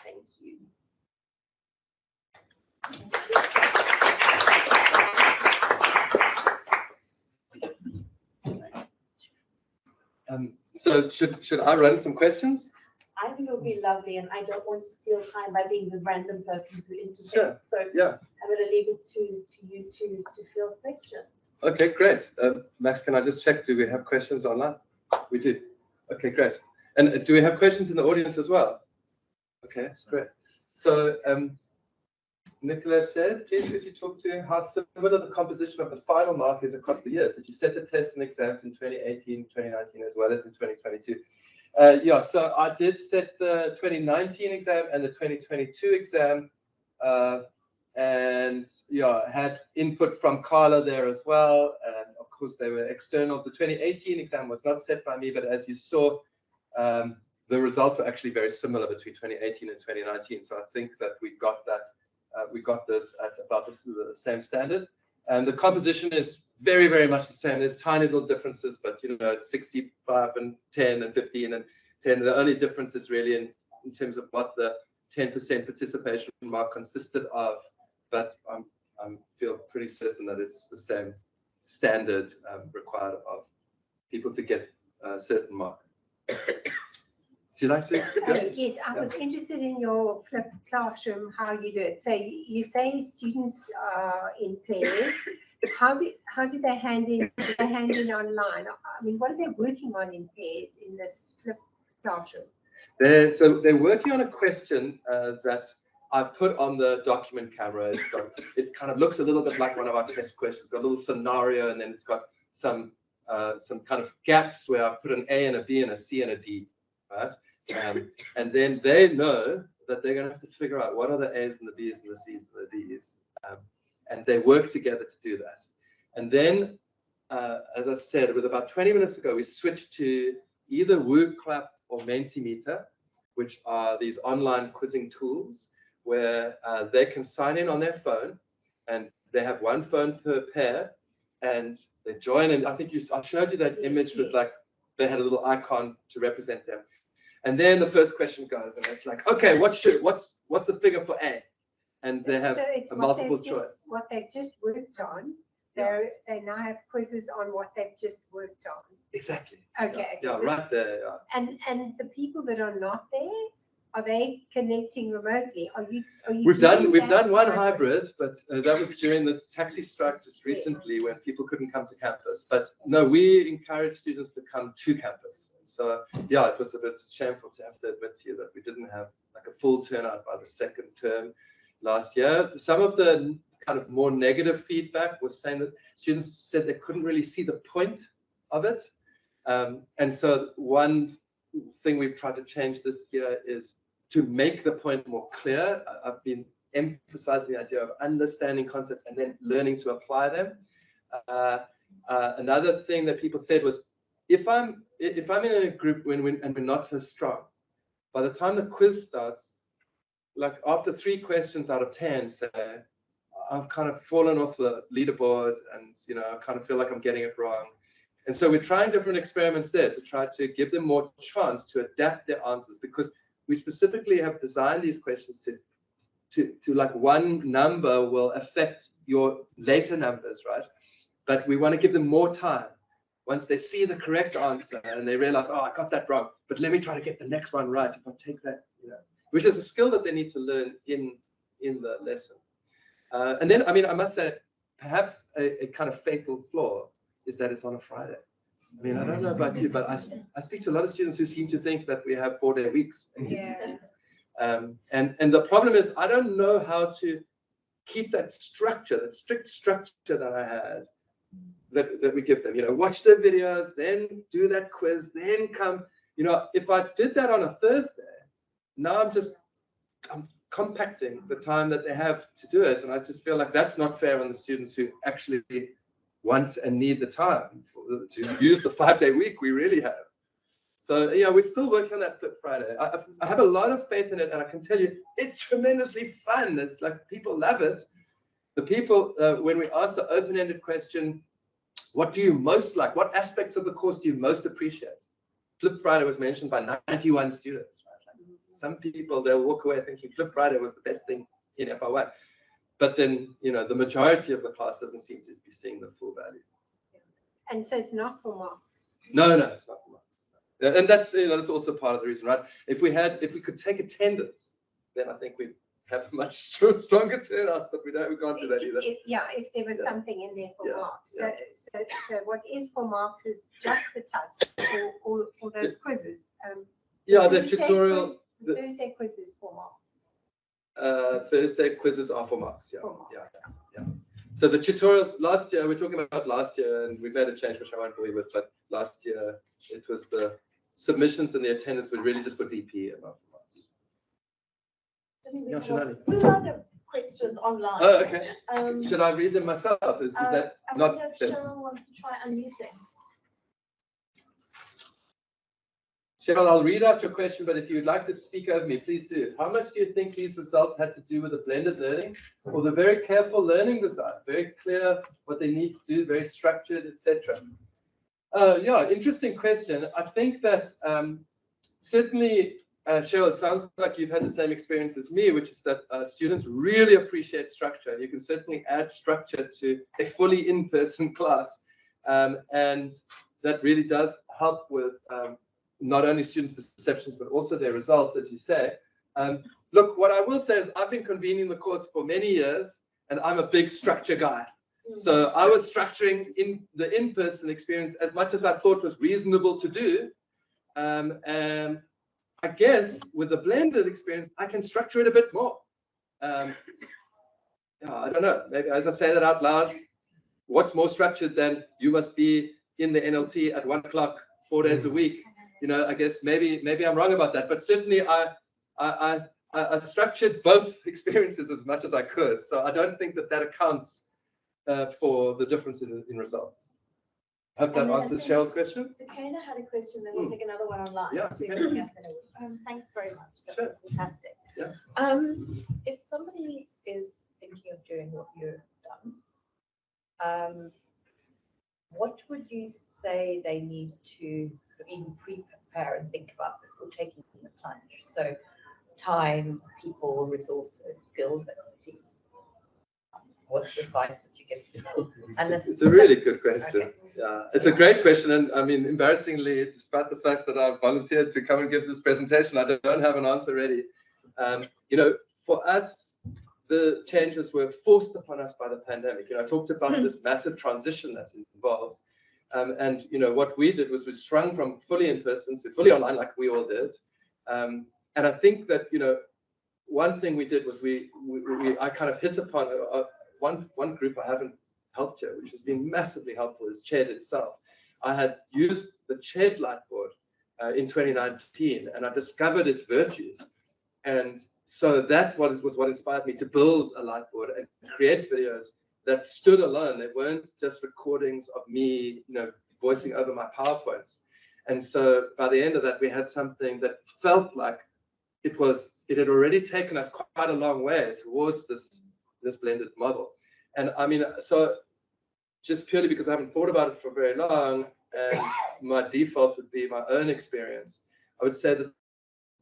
Thank you. So should I run some questions? I think it would be lovely, and I don't want to steal time by being the random person who interjects. Sure. So Yeah. I'm going to leave it to you to field questions. Okay, great. Max, can I just check? Do we have questions online? We do. Okay, great. And do we have questions in the audience as well? Okay, that's great. So Nicola said, please could you talk to how similar the composition of the final mark is across the years? Did you set the tests and exams in 2018, 2019, as well as in 2022? Yeah, so I did set the 2019 exam and the 2022 exam, and yeah, had input from Carla there as well. And of course, they were external. The 2018 exam was not set by me, but as you saw, the results were actually very similar between 2018 and 2019. So I think that we got that. We got this at about the same standard, and the composition is very, very much the same. There's tiny little differences, but you know, 65 and 10 and 15 and 10. The only difference is really in terms of what the 10% participation mark consisted of. But I feel pretty certain that it's the same standard required of people to get a certain mark. Do you like to? Yes, I was interested in your flipped classroom, how you do it. So you say students are in pairs. How do they hand in? Do they hand in online? I mean, what are they working on in pairs in this flipped classroom? So they're working on a question that I put on the document camera. It kind of looks a little bit like one of our test questions. It's got a little scenario, and then it's got some kind of gaps where I put an A and a B and a C and a D, right? And then they know that they're going to have to figure out what are the A's and the B's and the C's and the D's, and they work together to do that. And then, as I said, with about 20 minutes ago, we switched to either WooClap or Mentimeter, which are these online quizzing tools where they can sign in on their phone, and they have one phone per pair, and they join. And I think I showed you that image with like they had a little icon to represent them. And then the first question goes, and it's like, okay, what's the figure for A? And they have a multiple choice. What they've just worked on. They now have quizzes on what they've just worked on. Exactly. Okay. Yeah, so, right there. Yeah. And the people that are not there, are they connecting remotely? Are you? We've done one hybrid, but that was during the taxi strike just recently when people couldn't come to campus. But no, we encourage students to come to campus. So yeah, it was a bit shameful to have to admit to you that we didn't have like a full turnout by the second term last year. Some of the kind of more negative feedback was saying that students said they couldn't really see the point of it. And so one thing we've tried to change this year is to make the point more clear. I've been emphasizing the idea of understanding concepts and then learning to apply them. Another thing that people said was, if I'm in a group and we're not so strong, by the time the quiz starts, like after 3 questions out of 10, say, I've kind of fallen off the leaderboard, and you know, I kind of feel like I'm getting it wrong. And so we're trying different experiments there to try to give them more chance to adapt their answers, because we specifically have designed these questions to like one number will affect your later numbers, right? But we want to give them more time. Once they see the correct answer and they realize, oh, I got that wrong, but let me try to get the next one right. If I take that, which is a skill that they need to learn in the lesson. And then, I mean, I must say, perhaps a kind of fatal flaw is that it's on a Friday. I mean, I don't know about you, but I speak to a lot of students who seem to think that we have 4-day weeks in UCT. And the problem is, I don't know how to keep that structure, that strict structure that I had, that we give them. Watch the videos, then do that quiz, then come. If I did that on a Thursday, now I'm compacting the time that they have to do it, and I just feel like that's not fair on the students who actually want and need the time to use the 5-day week we really have. So yeah, we're still working on that Flip Friday. I have a lot of faith in it, and I can tell you it's tremendously fun. It's like people love it. The people, when we ask the open-ended question, what do you most like? What aspects of the course do you most appreciate? Flip Friday was mentioned by 91 students. Some people, they'll walk away thinking Flip Friday was the best thing in FR1. But then, the majority of the class doesn't seem to be seeing the full value. And so it's not for marks? No, it's not for marks. And that's, that's also part of the reason, right? If we could take attendance, then I think we'd have a much stronger turnout, but we can't do that either. If there was something in there for marks. So what is for marks is just the touch or those quizzes. The tutorial. The Thursday quizzes for marks. Thursday quizzes are for marks. Yeah. So the tutorials last year, we're talking about last year, and we've made a change which I won't bore you with. But last year, it was the submissions and the attendance were really just for DP and not for marks. We have questions online. Oh, okay. Should I read them myself? Is that not? I wonder if Cheryl wants to try unmuting. Cheryl, I'll read out your question, but if you'd like to speak over me, please do. How much do you think these results had to do with the blended learning or the very careful learning design? Very clear what they need to do, very structured, etc. Interesting question. I think that certainly, Cheryl, it sounds like you've had the same experience as me, which is that students really appreciate structure. You can certainly add structure to a fully in-person class, and that really does help with not only students' perceptions, but also their results, as you say. Look, what I will say is I've been convening the course for many years, and I'm a big structure guy. So I was structuring in the in-person experience as much as I thought was reasonable to do. And I guess with the blended experience, I can structure it a bit more. I don't know. Maybe as I say that out loud, what's more structured than you must be in the NLT at 1 o'clock, 4 days a week? I guess maybe I'm wrong about that, but certainly I structured both experiences as much as I could. So I don't think that accounts for the difference in results. I hope that answers Cheryl's question. Sakina had a question, then we'll take another one online. Yeah. Thanks very much. That Sure. was fantastic. Yeah. If somebody is thinking of doing what you've done, what would you say they need to even pre-prepare and think about before taking the plunge? So time, people, resources, skills, expertise. What advice would you give people? It's a really good question. Okay. Yeah, it's a great question. And I mean, embarrassingly, despite the fact that I've volunteered to come and give this presentation, I don't have an answer ready. For us, the changes were forced upon us by the pandemic. I talked about this massive transition that's involved. And what we did was we sprung from fully in person to fully online, like we all did. And I think that one thing we did was I kind of hit upon one group I haven't helped here, which has been massively helpful, is CHED itself. I had used the CHED lightboard in 2019, and I discovered its virtues. And so that was what inspired me to build a lightboard and create videos that stood alone. They weren't just recordings of me, voicing over my PowerPoints. And so by the end of that, we had something that felt like it had already taken us quite a long way towards this blended model. And I mean, so just purely because I haven't thought about it for very long, and my default would be my own experience, I would say that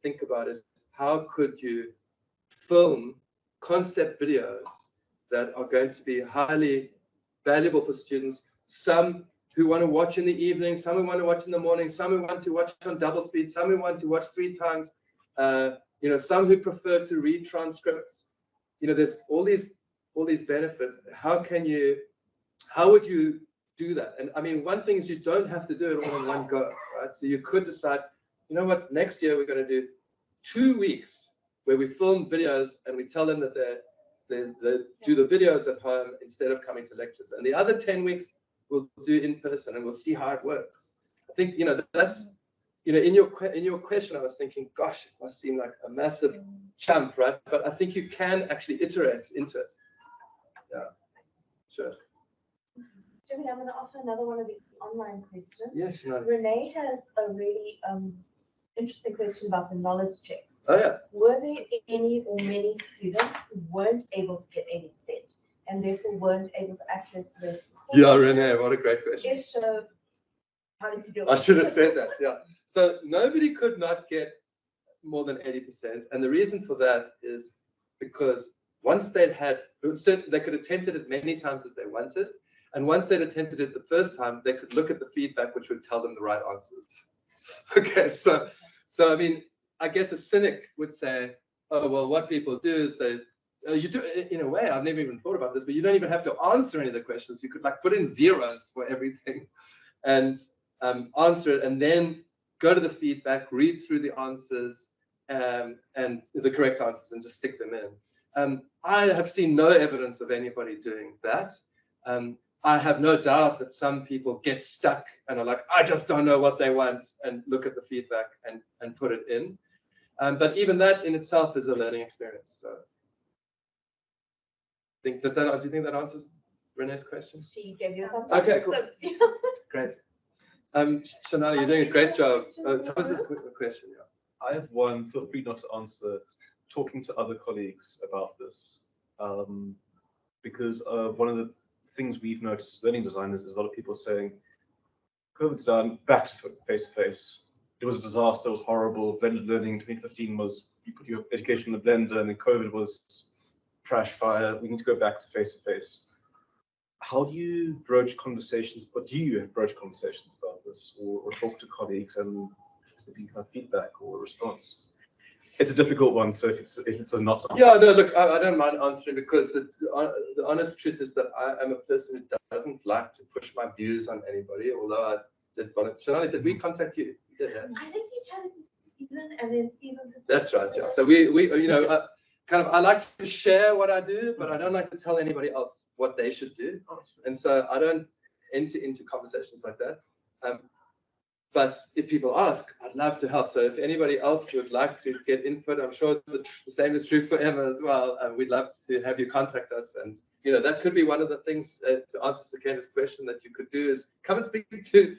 think about is how could you film concept videos that are going to be highly valuable for students. Some who want to watch in the evening, some who want to watch in the morning, some who want to watch on double speed, some who want to watch 3 times, you know, some who prefer to read transcripts. You know, there's all these benefits. How would you do that? And I mean, one thing is you don't have to do it all in one go, right? So you could decide, you know what, next year we're going to do 2 weeks where we film videos and we tell them that they do the videos at home instead of coming to lectures. And the other 10 weeks we'll do in person, and we'll see how it works. I think, you know, that's, you know, in your question, I was thinking, gosh, it must seem like a massive jump, right? But I think you can actually iterate into it. Yeah, sure. Jimmy, I'm going to offer another one of the online questions. Yes, no. Renee has a really interesting question about the knowledge checks. Oh, yeah. Were there any or many students who weren't able to get 80% and therefore weren't able to access this? Yeah, Renee, what a great question. If so, how did you deal with it? I should have said that, yeah. So nobody could not get more than 80%. And the reason for that is because once they could attempt it as many times as they wanted. And once they'd attempted it the first time, they could look at the feedback, which would tell them the right answers. Okay, so I mean, I guess a cynic would say, oh, well, what people do is you do, in a way, I've never even thought about this, but you don't even have to answer any of the questions. You could like put in zeros for everything and answer it, and then go to the feedback, read through the answers and the correct answers and just stick them in. I have seen no evidence of anybody doing that. I have no doubt that some people get stuck and are like, I just don't know what they want, and look at the feedback and put it in. But even that in itself is a learning experience. So do you think that answers Renee's question? She gave you a thumbs up. Okay, cool. Great. Shonali, you're doing a great job. Thomas has a quick question. Yeah. I have one, feel free not to answer, talking to other colleagues about this. Because one of the things we've noticed learning designers is a lot of people saying, COVID's done, back to face-to-face. It was a disaster, it was horrible. Blended learning 2015 was, you put your education in the blender, and then COVID was trash fire. We need to go back to face-to-face. How do you broach conversations, but do you broach conversations about this, or talk to colleagues, and has there been kind of feedback or response? It's a difficult one, so if it's a not answer. Yeah, no, look, I don't mind answering, because the honest truth is that I am a person who doesn't like to push my views on anybody, although I did want to. Shonali, did we contact you? You did, yeah. I think you chatted to Stephen, and then Stephen. That's right, yeah. So we you know, I like to share what I do, but I don't like to tell anybody else what they should do. And so I don't enter into conversations like that. But if people ask, I'd love to help. So if anybody else would like to get input, I'm sure the same is true for Emma as well. We'd love to have you contact us. And, you know, that could be one of the things to answer Sakena's question that you could do is come and speak to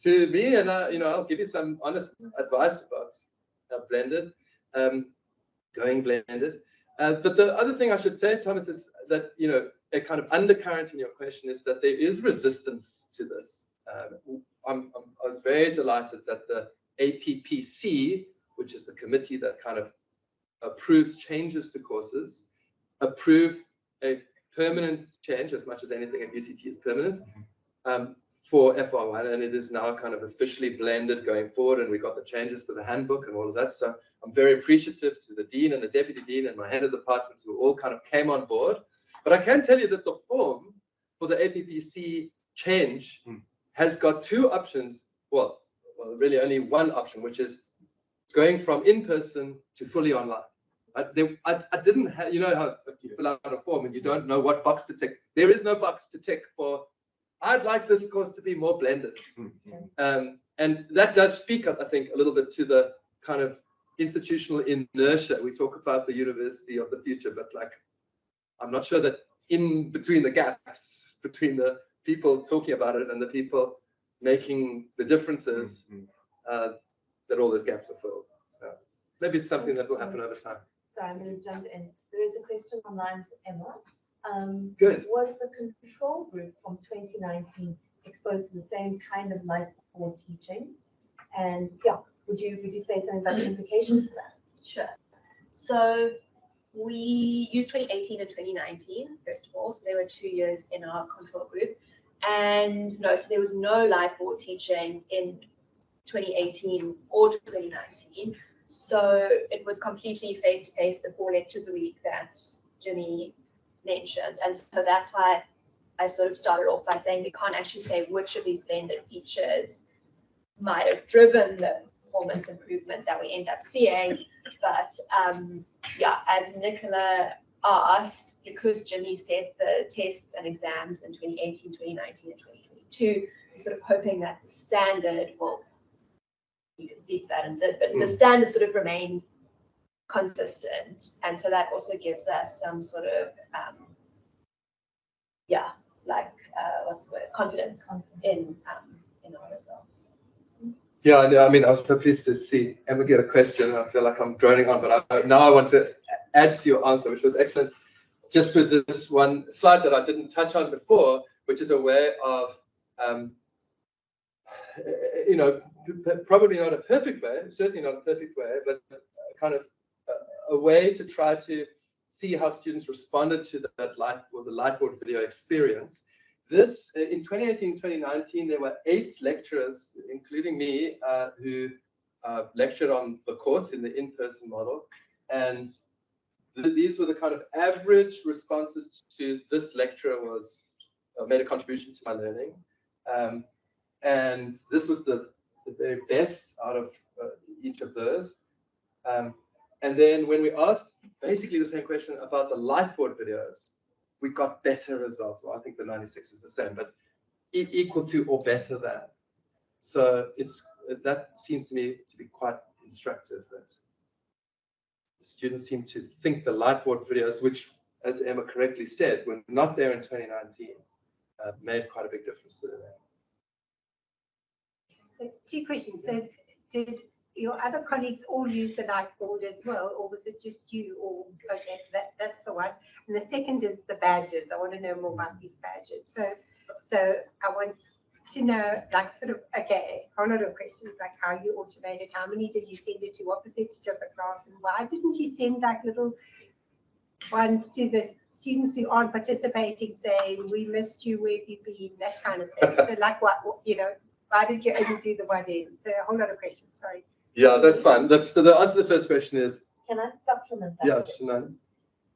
me, and, you know, I'll give you some honest advice about blended, going blended. But the other thing I should say, Thomas, is that, you know, a kind of undercurrent in your question is that there is resistance to this. I was very delighted that the APPC, which is the committee that kind of approves changes to courses, approved a permanent change, as much as anything at UCT is permanent, for FR1, and it is now kind of officially blended going forward, and we got the changes to the handbook and all of that. So I'm very appreciative to the dean and the deputy dean and my head of department, who all kind of came on board. But I can tell you that the form for the APPC change has got 2 options. Well, really only one option, which is going from in-person to fully online. I didn't have, you know how you fill out a form and you don't know what box to tick. There is no box to tick for, I'd like this course to be more blended. And that does speak up, I think, a little bit to the kind of institutional inertia. We talk about the university of the future, but like, I'm not sure that in between the gaps, between the people talking about it and the people making the differences, that all those gaps are filled. So maybe it's something that will happen over time. So I'm going to jump in. There is a question online for Emma. Good. Was the control group from 2019 exposed to the same kind of lightboard teaching? And yeah, would you say something about the implications of that? Sure. So we used 2018 and 2019, first of all. So there were 2 years in our control group. And no, so there was no lightboard teaching in 2018 or 2019. So it was completely face-to-face, the 4 lectures a week that Jimmy mentioned. And so that's why I sort of started off by saying we can't actually say which of these blended features might have driven the performance improvement that we end up seeing. But yeah, as Nicola asked, because Jimmy set the tests and exams in 2018, 2019, and 2022, we're sort of hoping that the standard, well, you can speak to that and did, but the standard sort of remained consistent. And so that also gives us some sort of, yeah, like, what's the word, confidence in our results. Yeah, no, I mean, I was so pleased to see Emma get a question. I feel like I'm droning on, but now I want to add to your answer, which was excellent. Just with this one slide that I didn't touch on before, which is a way of, you know, probably not a perfect way, certainly not a perfect way, but kind of a way to try to see how students responded to that the lightboard video experience. This, in 2018, 2019, there were 8 lecturers, including me, who lectured on the course in the in-person model. And these were the kind of average responses to this lecturer was made a contribution to my learning. And this was the very best out of each of those. And then when we asked basically the same question about the lightboard videos, we got better results. Well, I think the 96 is the same, but equal to or better than. So that seems to me to be quite instructive, that the students seem to think the lightboard videos, which, as Emma correctly said, were not there in 2019, made quite a big difference to them. 2 questions. So did your other colleagues all use the lightboard as well, or was it just you? Or okay, so that's the one. And the second is the badges. I want to know more about these badges. So I want to know, like, sort of, okay, a whole lot of questions, like how you automated, how many did you send it to, what percentage of the class, and why didn't you send like little ones to the students who aren't participating, saying, we missed you, where have you been, that kind of thing. So like, what, you know, why did you only do the one end? So a whole lot of questions, sorry. Yeah, that's fine. So the answer to the first question is... Can I supplement that? Yeah, Shannon.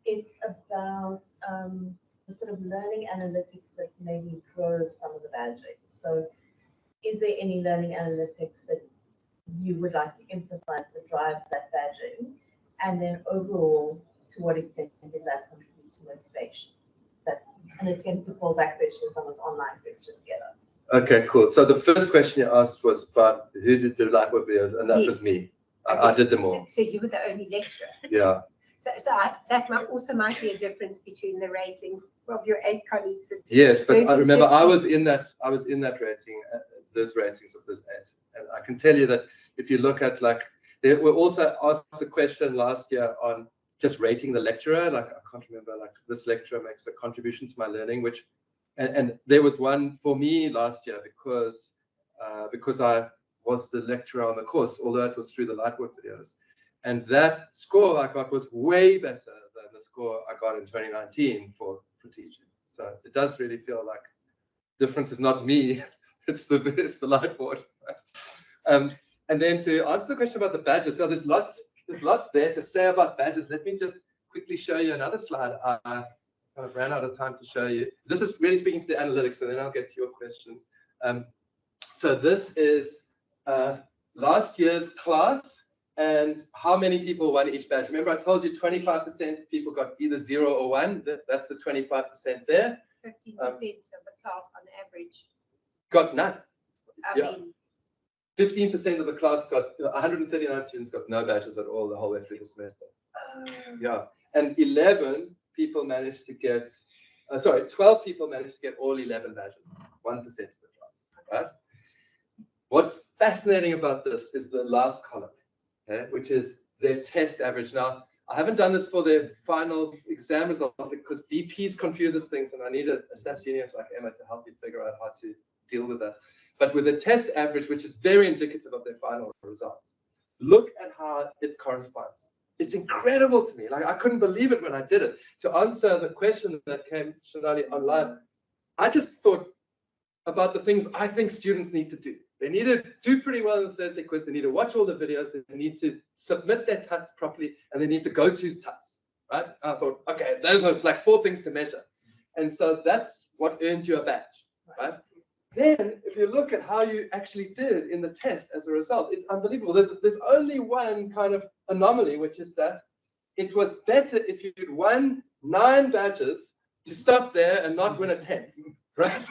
It's about the sort of learning analytics that maybe drove some of the badging. So is there any learning analytics that you would like to emphasize that drives that badging? And then overall, to what extent does that contribute to motivation? And it's going to pull that question, someone's online question together. Okay, cool. So the first question you asked was about who did the lightboard videos, and that was me. I did them all. So you were the only lecturer. Yeah. So that might be a difference between the rating of your 8 colleagues. And yes, but I remember I was in that rating, those ratings of this 8, and I can tell you that if you look at, like, they were also asked a question last year on just rating the lecturer. Like, I can't remember, like, this lecturer makes a contribution to my learning, which, and there was one for me last year because I was the lecturer on the course, although it was through the lightboard videos. And that score I got was way better than the score I got in 2019 for teaching. So it does really feel like difference is not me, it's the lightboard. Right? And then to answer the question about the badges, so there's lots there to say about badges. Let me just quickly show you another slide. I kind of ran out of time to show you. This is really speaking to the analytics, and then I'll get to your questions. So this is last year's class and how many people won each badge. Remember, I told you 25% people got either 0 or 1. That's the 25% there. 15% of the class on average got none. I mean, 15% of the class got, 139 students got no badges at all the whole way through the semester. Yeah, and 11 people managed to get, 12 people managed to get all 11 badges, 1% of the class, right? What's fascinating about this is the last column, okay, which is their test average. Now, I haven't done this for their final exam result because DPs confuses things, and I need a stats genius like Emma to help you figure out how to deal with that. But with the test average, which is very indicative of their final results, look at how it corresponds. it's incredible to me. Like, I couldn't believe it when I did it. To answer the question that came, Shonali, online, I just thought about the things I think students need to do. They need to do pretty well in the Thursday quiz. They need to watch all the videos. They need to submit their TUTs properly, and they need to go to TUTs, right? I thought, okay, those are like 4 things to measure. And so that's what earned you a badge, right? Then, if you look at how you actually did in the test as a result, it's unbelievable. There's only one kind of anomaly, which is that it was better if you'd won 9 badges to stop there and not win a 10th, right?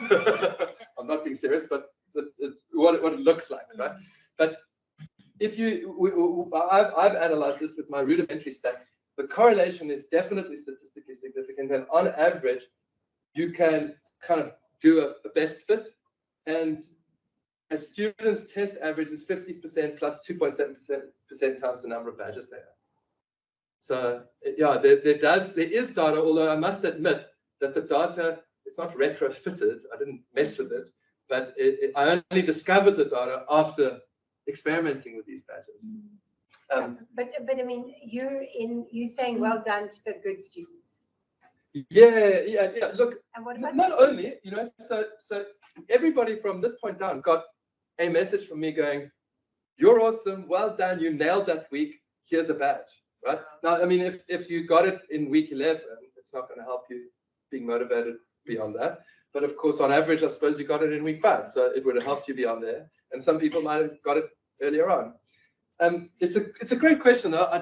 I'm not being serious, but it's what it looks like, right? But if I've analyzed this with my rudimentary stats. The correlation is definitely statistically significant, and on average, you can kind of do a best fit. And a student's test average is 50% plus 2.7% times the number of badges they have. So yeah, there is data, although I must admit that the data is not retrofitted. I didn't mess with it, but I only discovered the data after experimenting with these badges. But I mean, you're saying well done to the good students. Yeah. Look, And what about not only, you know, so everybody from this point down got a message from me going, "You're awesome, well done, you nailed that week. Here's a badge." Right now, I mean, if you got it in week 11, it's not going to help you being motivated beyond that. But of course, on average, I suppose you got it in week 5, so it would have helped you beyond there. And some people might have got it earlier on. It's a great question, though. I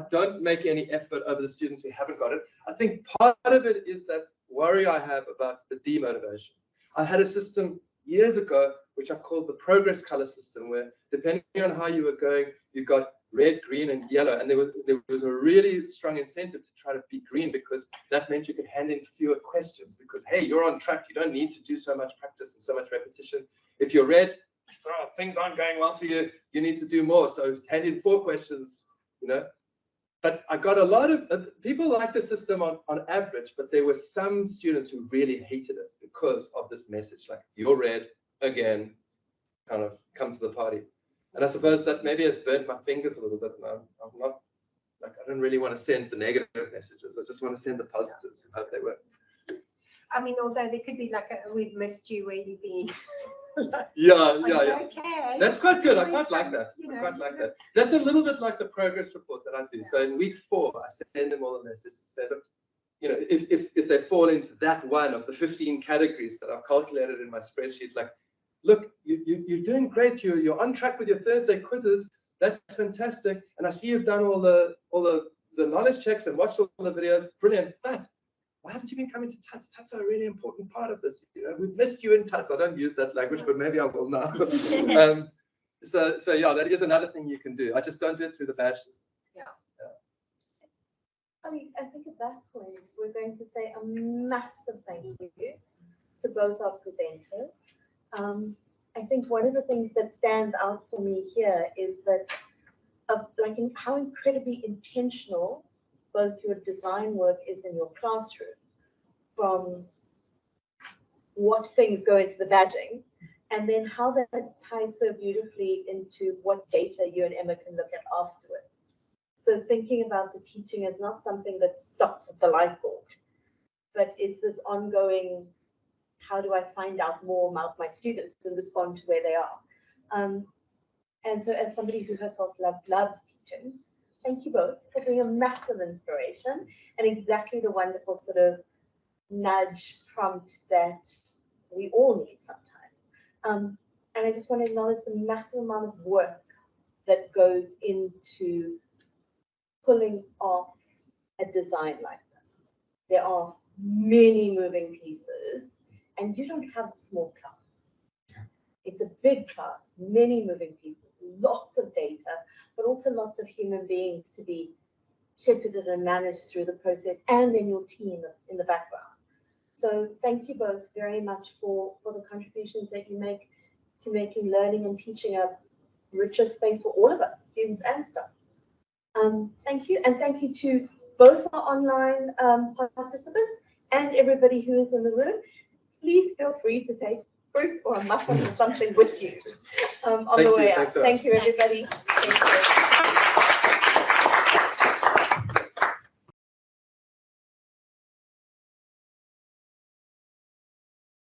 don't make any effort over the students who haven't got it. I think part of it is that worry I have about the demotivation. I had a system years ago, which I called the progress color system, where depending on how you were going, you got red, green, and yellow. And there was a really strong incentive to try to be green, because that meant you could hand in fewer questions, because, hey, you're on track. You don't need to do so much practice and so much repetition. If you're red, things aren't going well for you. You need to do more. So hand in 4 questions, you know. But I got a lot of people like the system on average, but there were some students who really hated it because of this message, like, you're red again, kind of come to the party. And I suppose that maybe has burnt my fingers a little bit now. I'm not, like, I don't really want to send the negative messages. I just want to send the positives and hope they work. I mean, although there could be like we've missed you, where you've been. Yeah. Okay. That's quite good. I quite like that. That. That's a little bit like the progress report that I do. Yeah. So in week 4, I send them all a message to say, look, you know, if they fall into that one of the 15 categories that I've calculated in my spreadsheet, like, look, you're doing great. You're on track with your Thursday quizzes. That's fantastic. And I see you've done all the knowledge checks and watched all the videos. Brilliant. But why haven't you been coming to TUTs? TUTs are a really important part of this. You know, we've missed you in TUTs. I don't use that language, but maybe I will now. So yeah, that is another thing you can do. I just don't do it through the badge system. Yeah. I mean, I think at that point, we're going to say a massive thank you to both our presenters. I think one of the things that stands out for me here is that how incredibly intentional both your design work is in your classroom, from what things go into the badging, and then how that's tied so beautifully into what data you and Emma can look at afterwards. So thinking about the teaching as not something that stops at the lightboard, but is this ongoing, how do I find out more about my students and respond to where they are? And so as somebody who herself loves teaching, thank you both for being a massive inspiration and exactly the wonderful sort of nudge prompt that we all need sometimes. And I just want to acknowledge the massive amount of work that goes into pulling off a design like this. There are many moving pieces, and you don't have a small class. It's a big class, many moving pieces, lots of data, but also lots of human beings to be shepherded and managed through the process, and in your team in the background. So thank you both very much for the contributions that you make to making learning and teaching a richer space for all of us, students and staff. Thank you, and thank you to both our online participants and everybody who is in the room. Please feel free to take fruit or a muffin or something with you on the way out. Thank you, everybody. Thank you.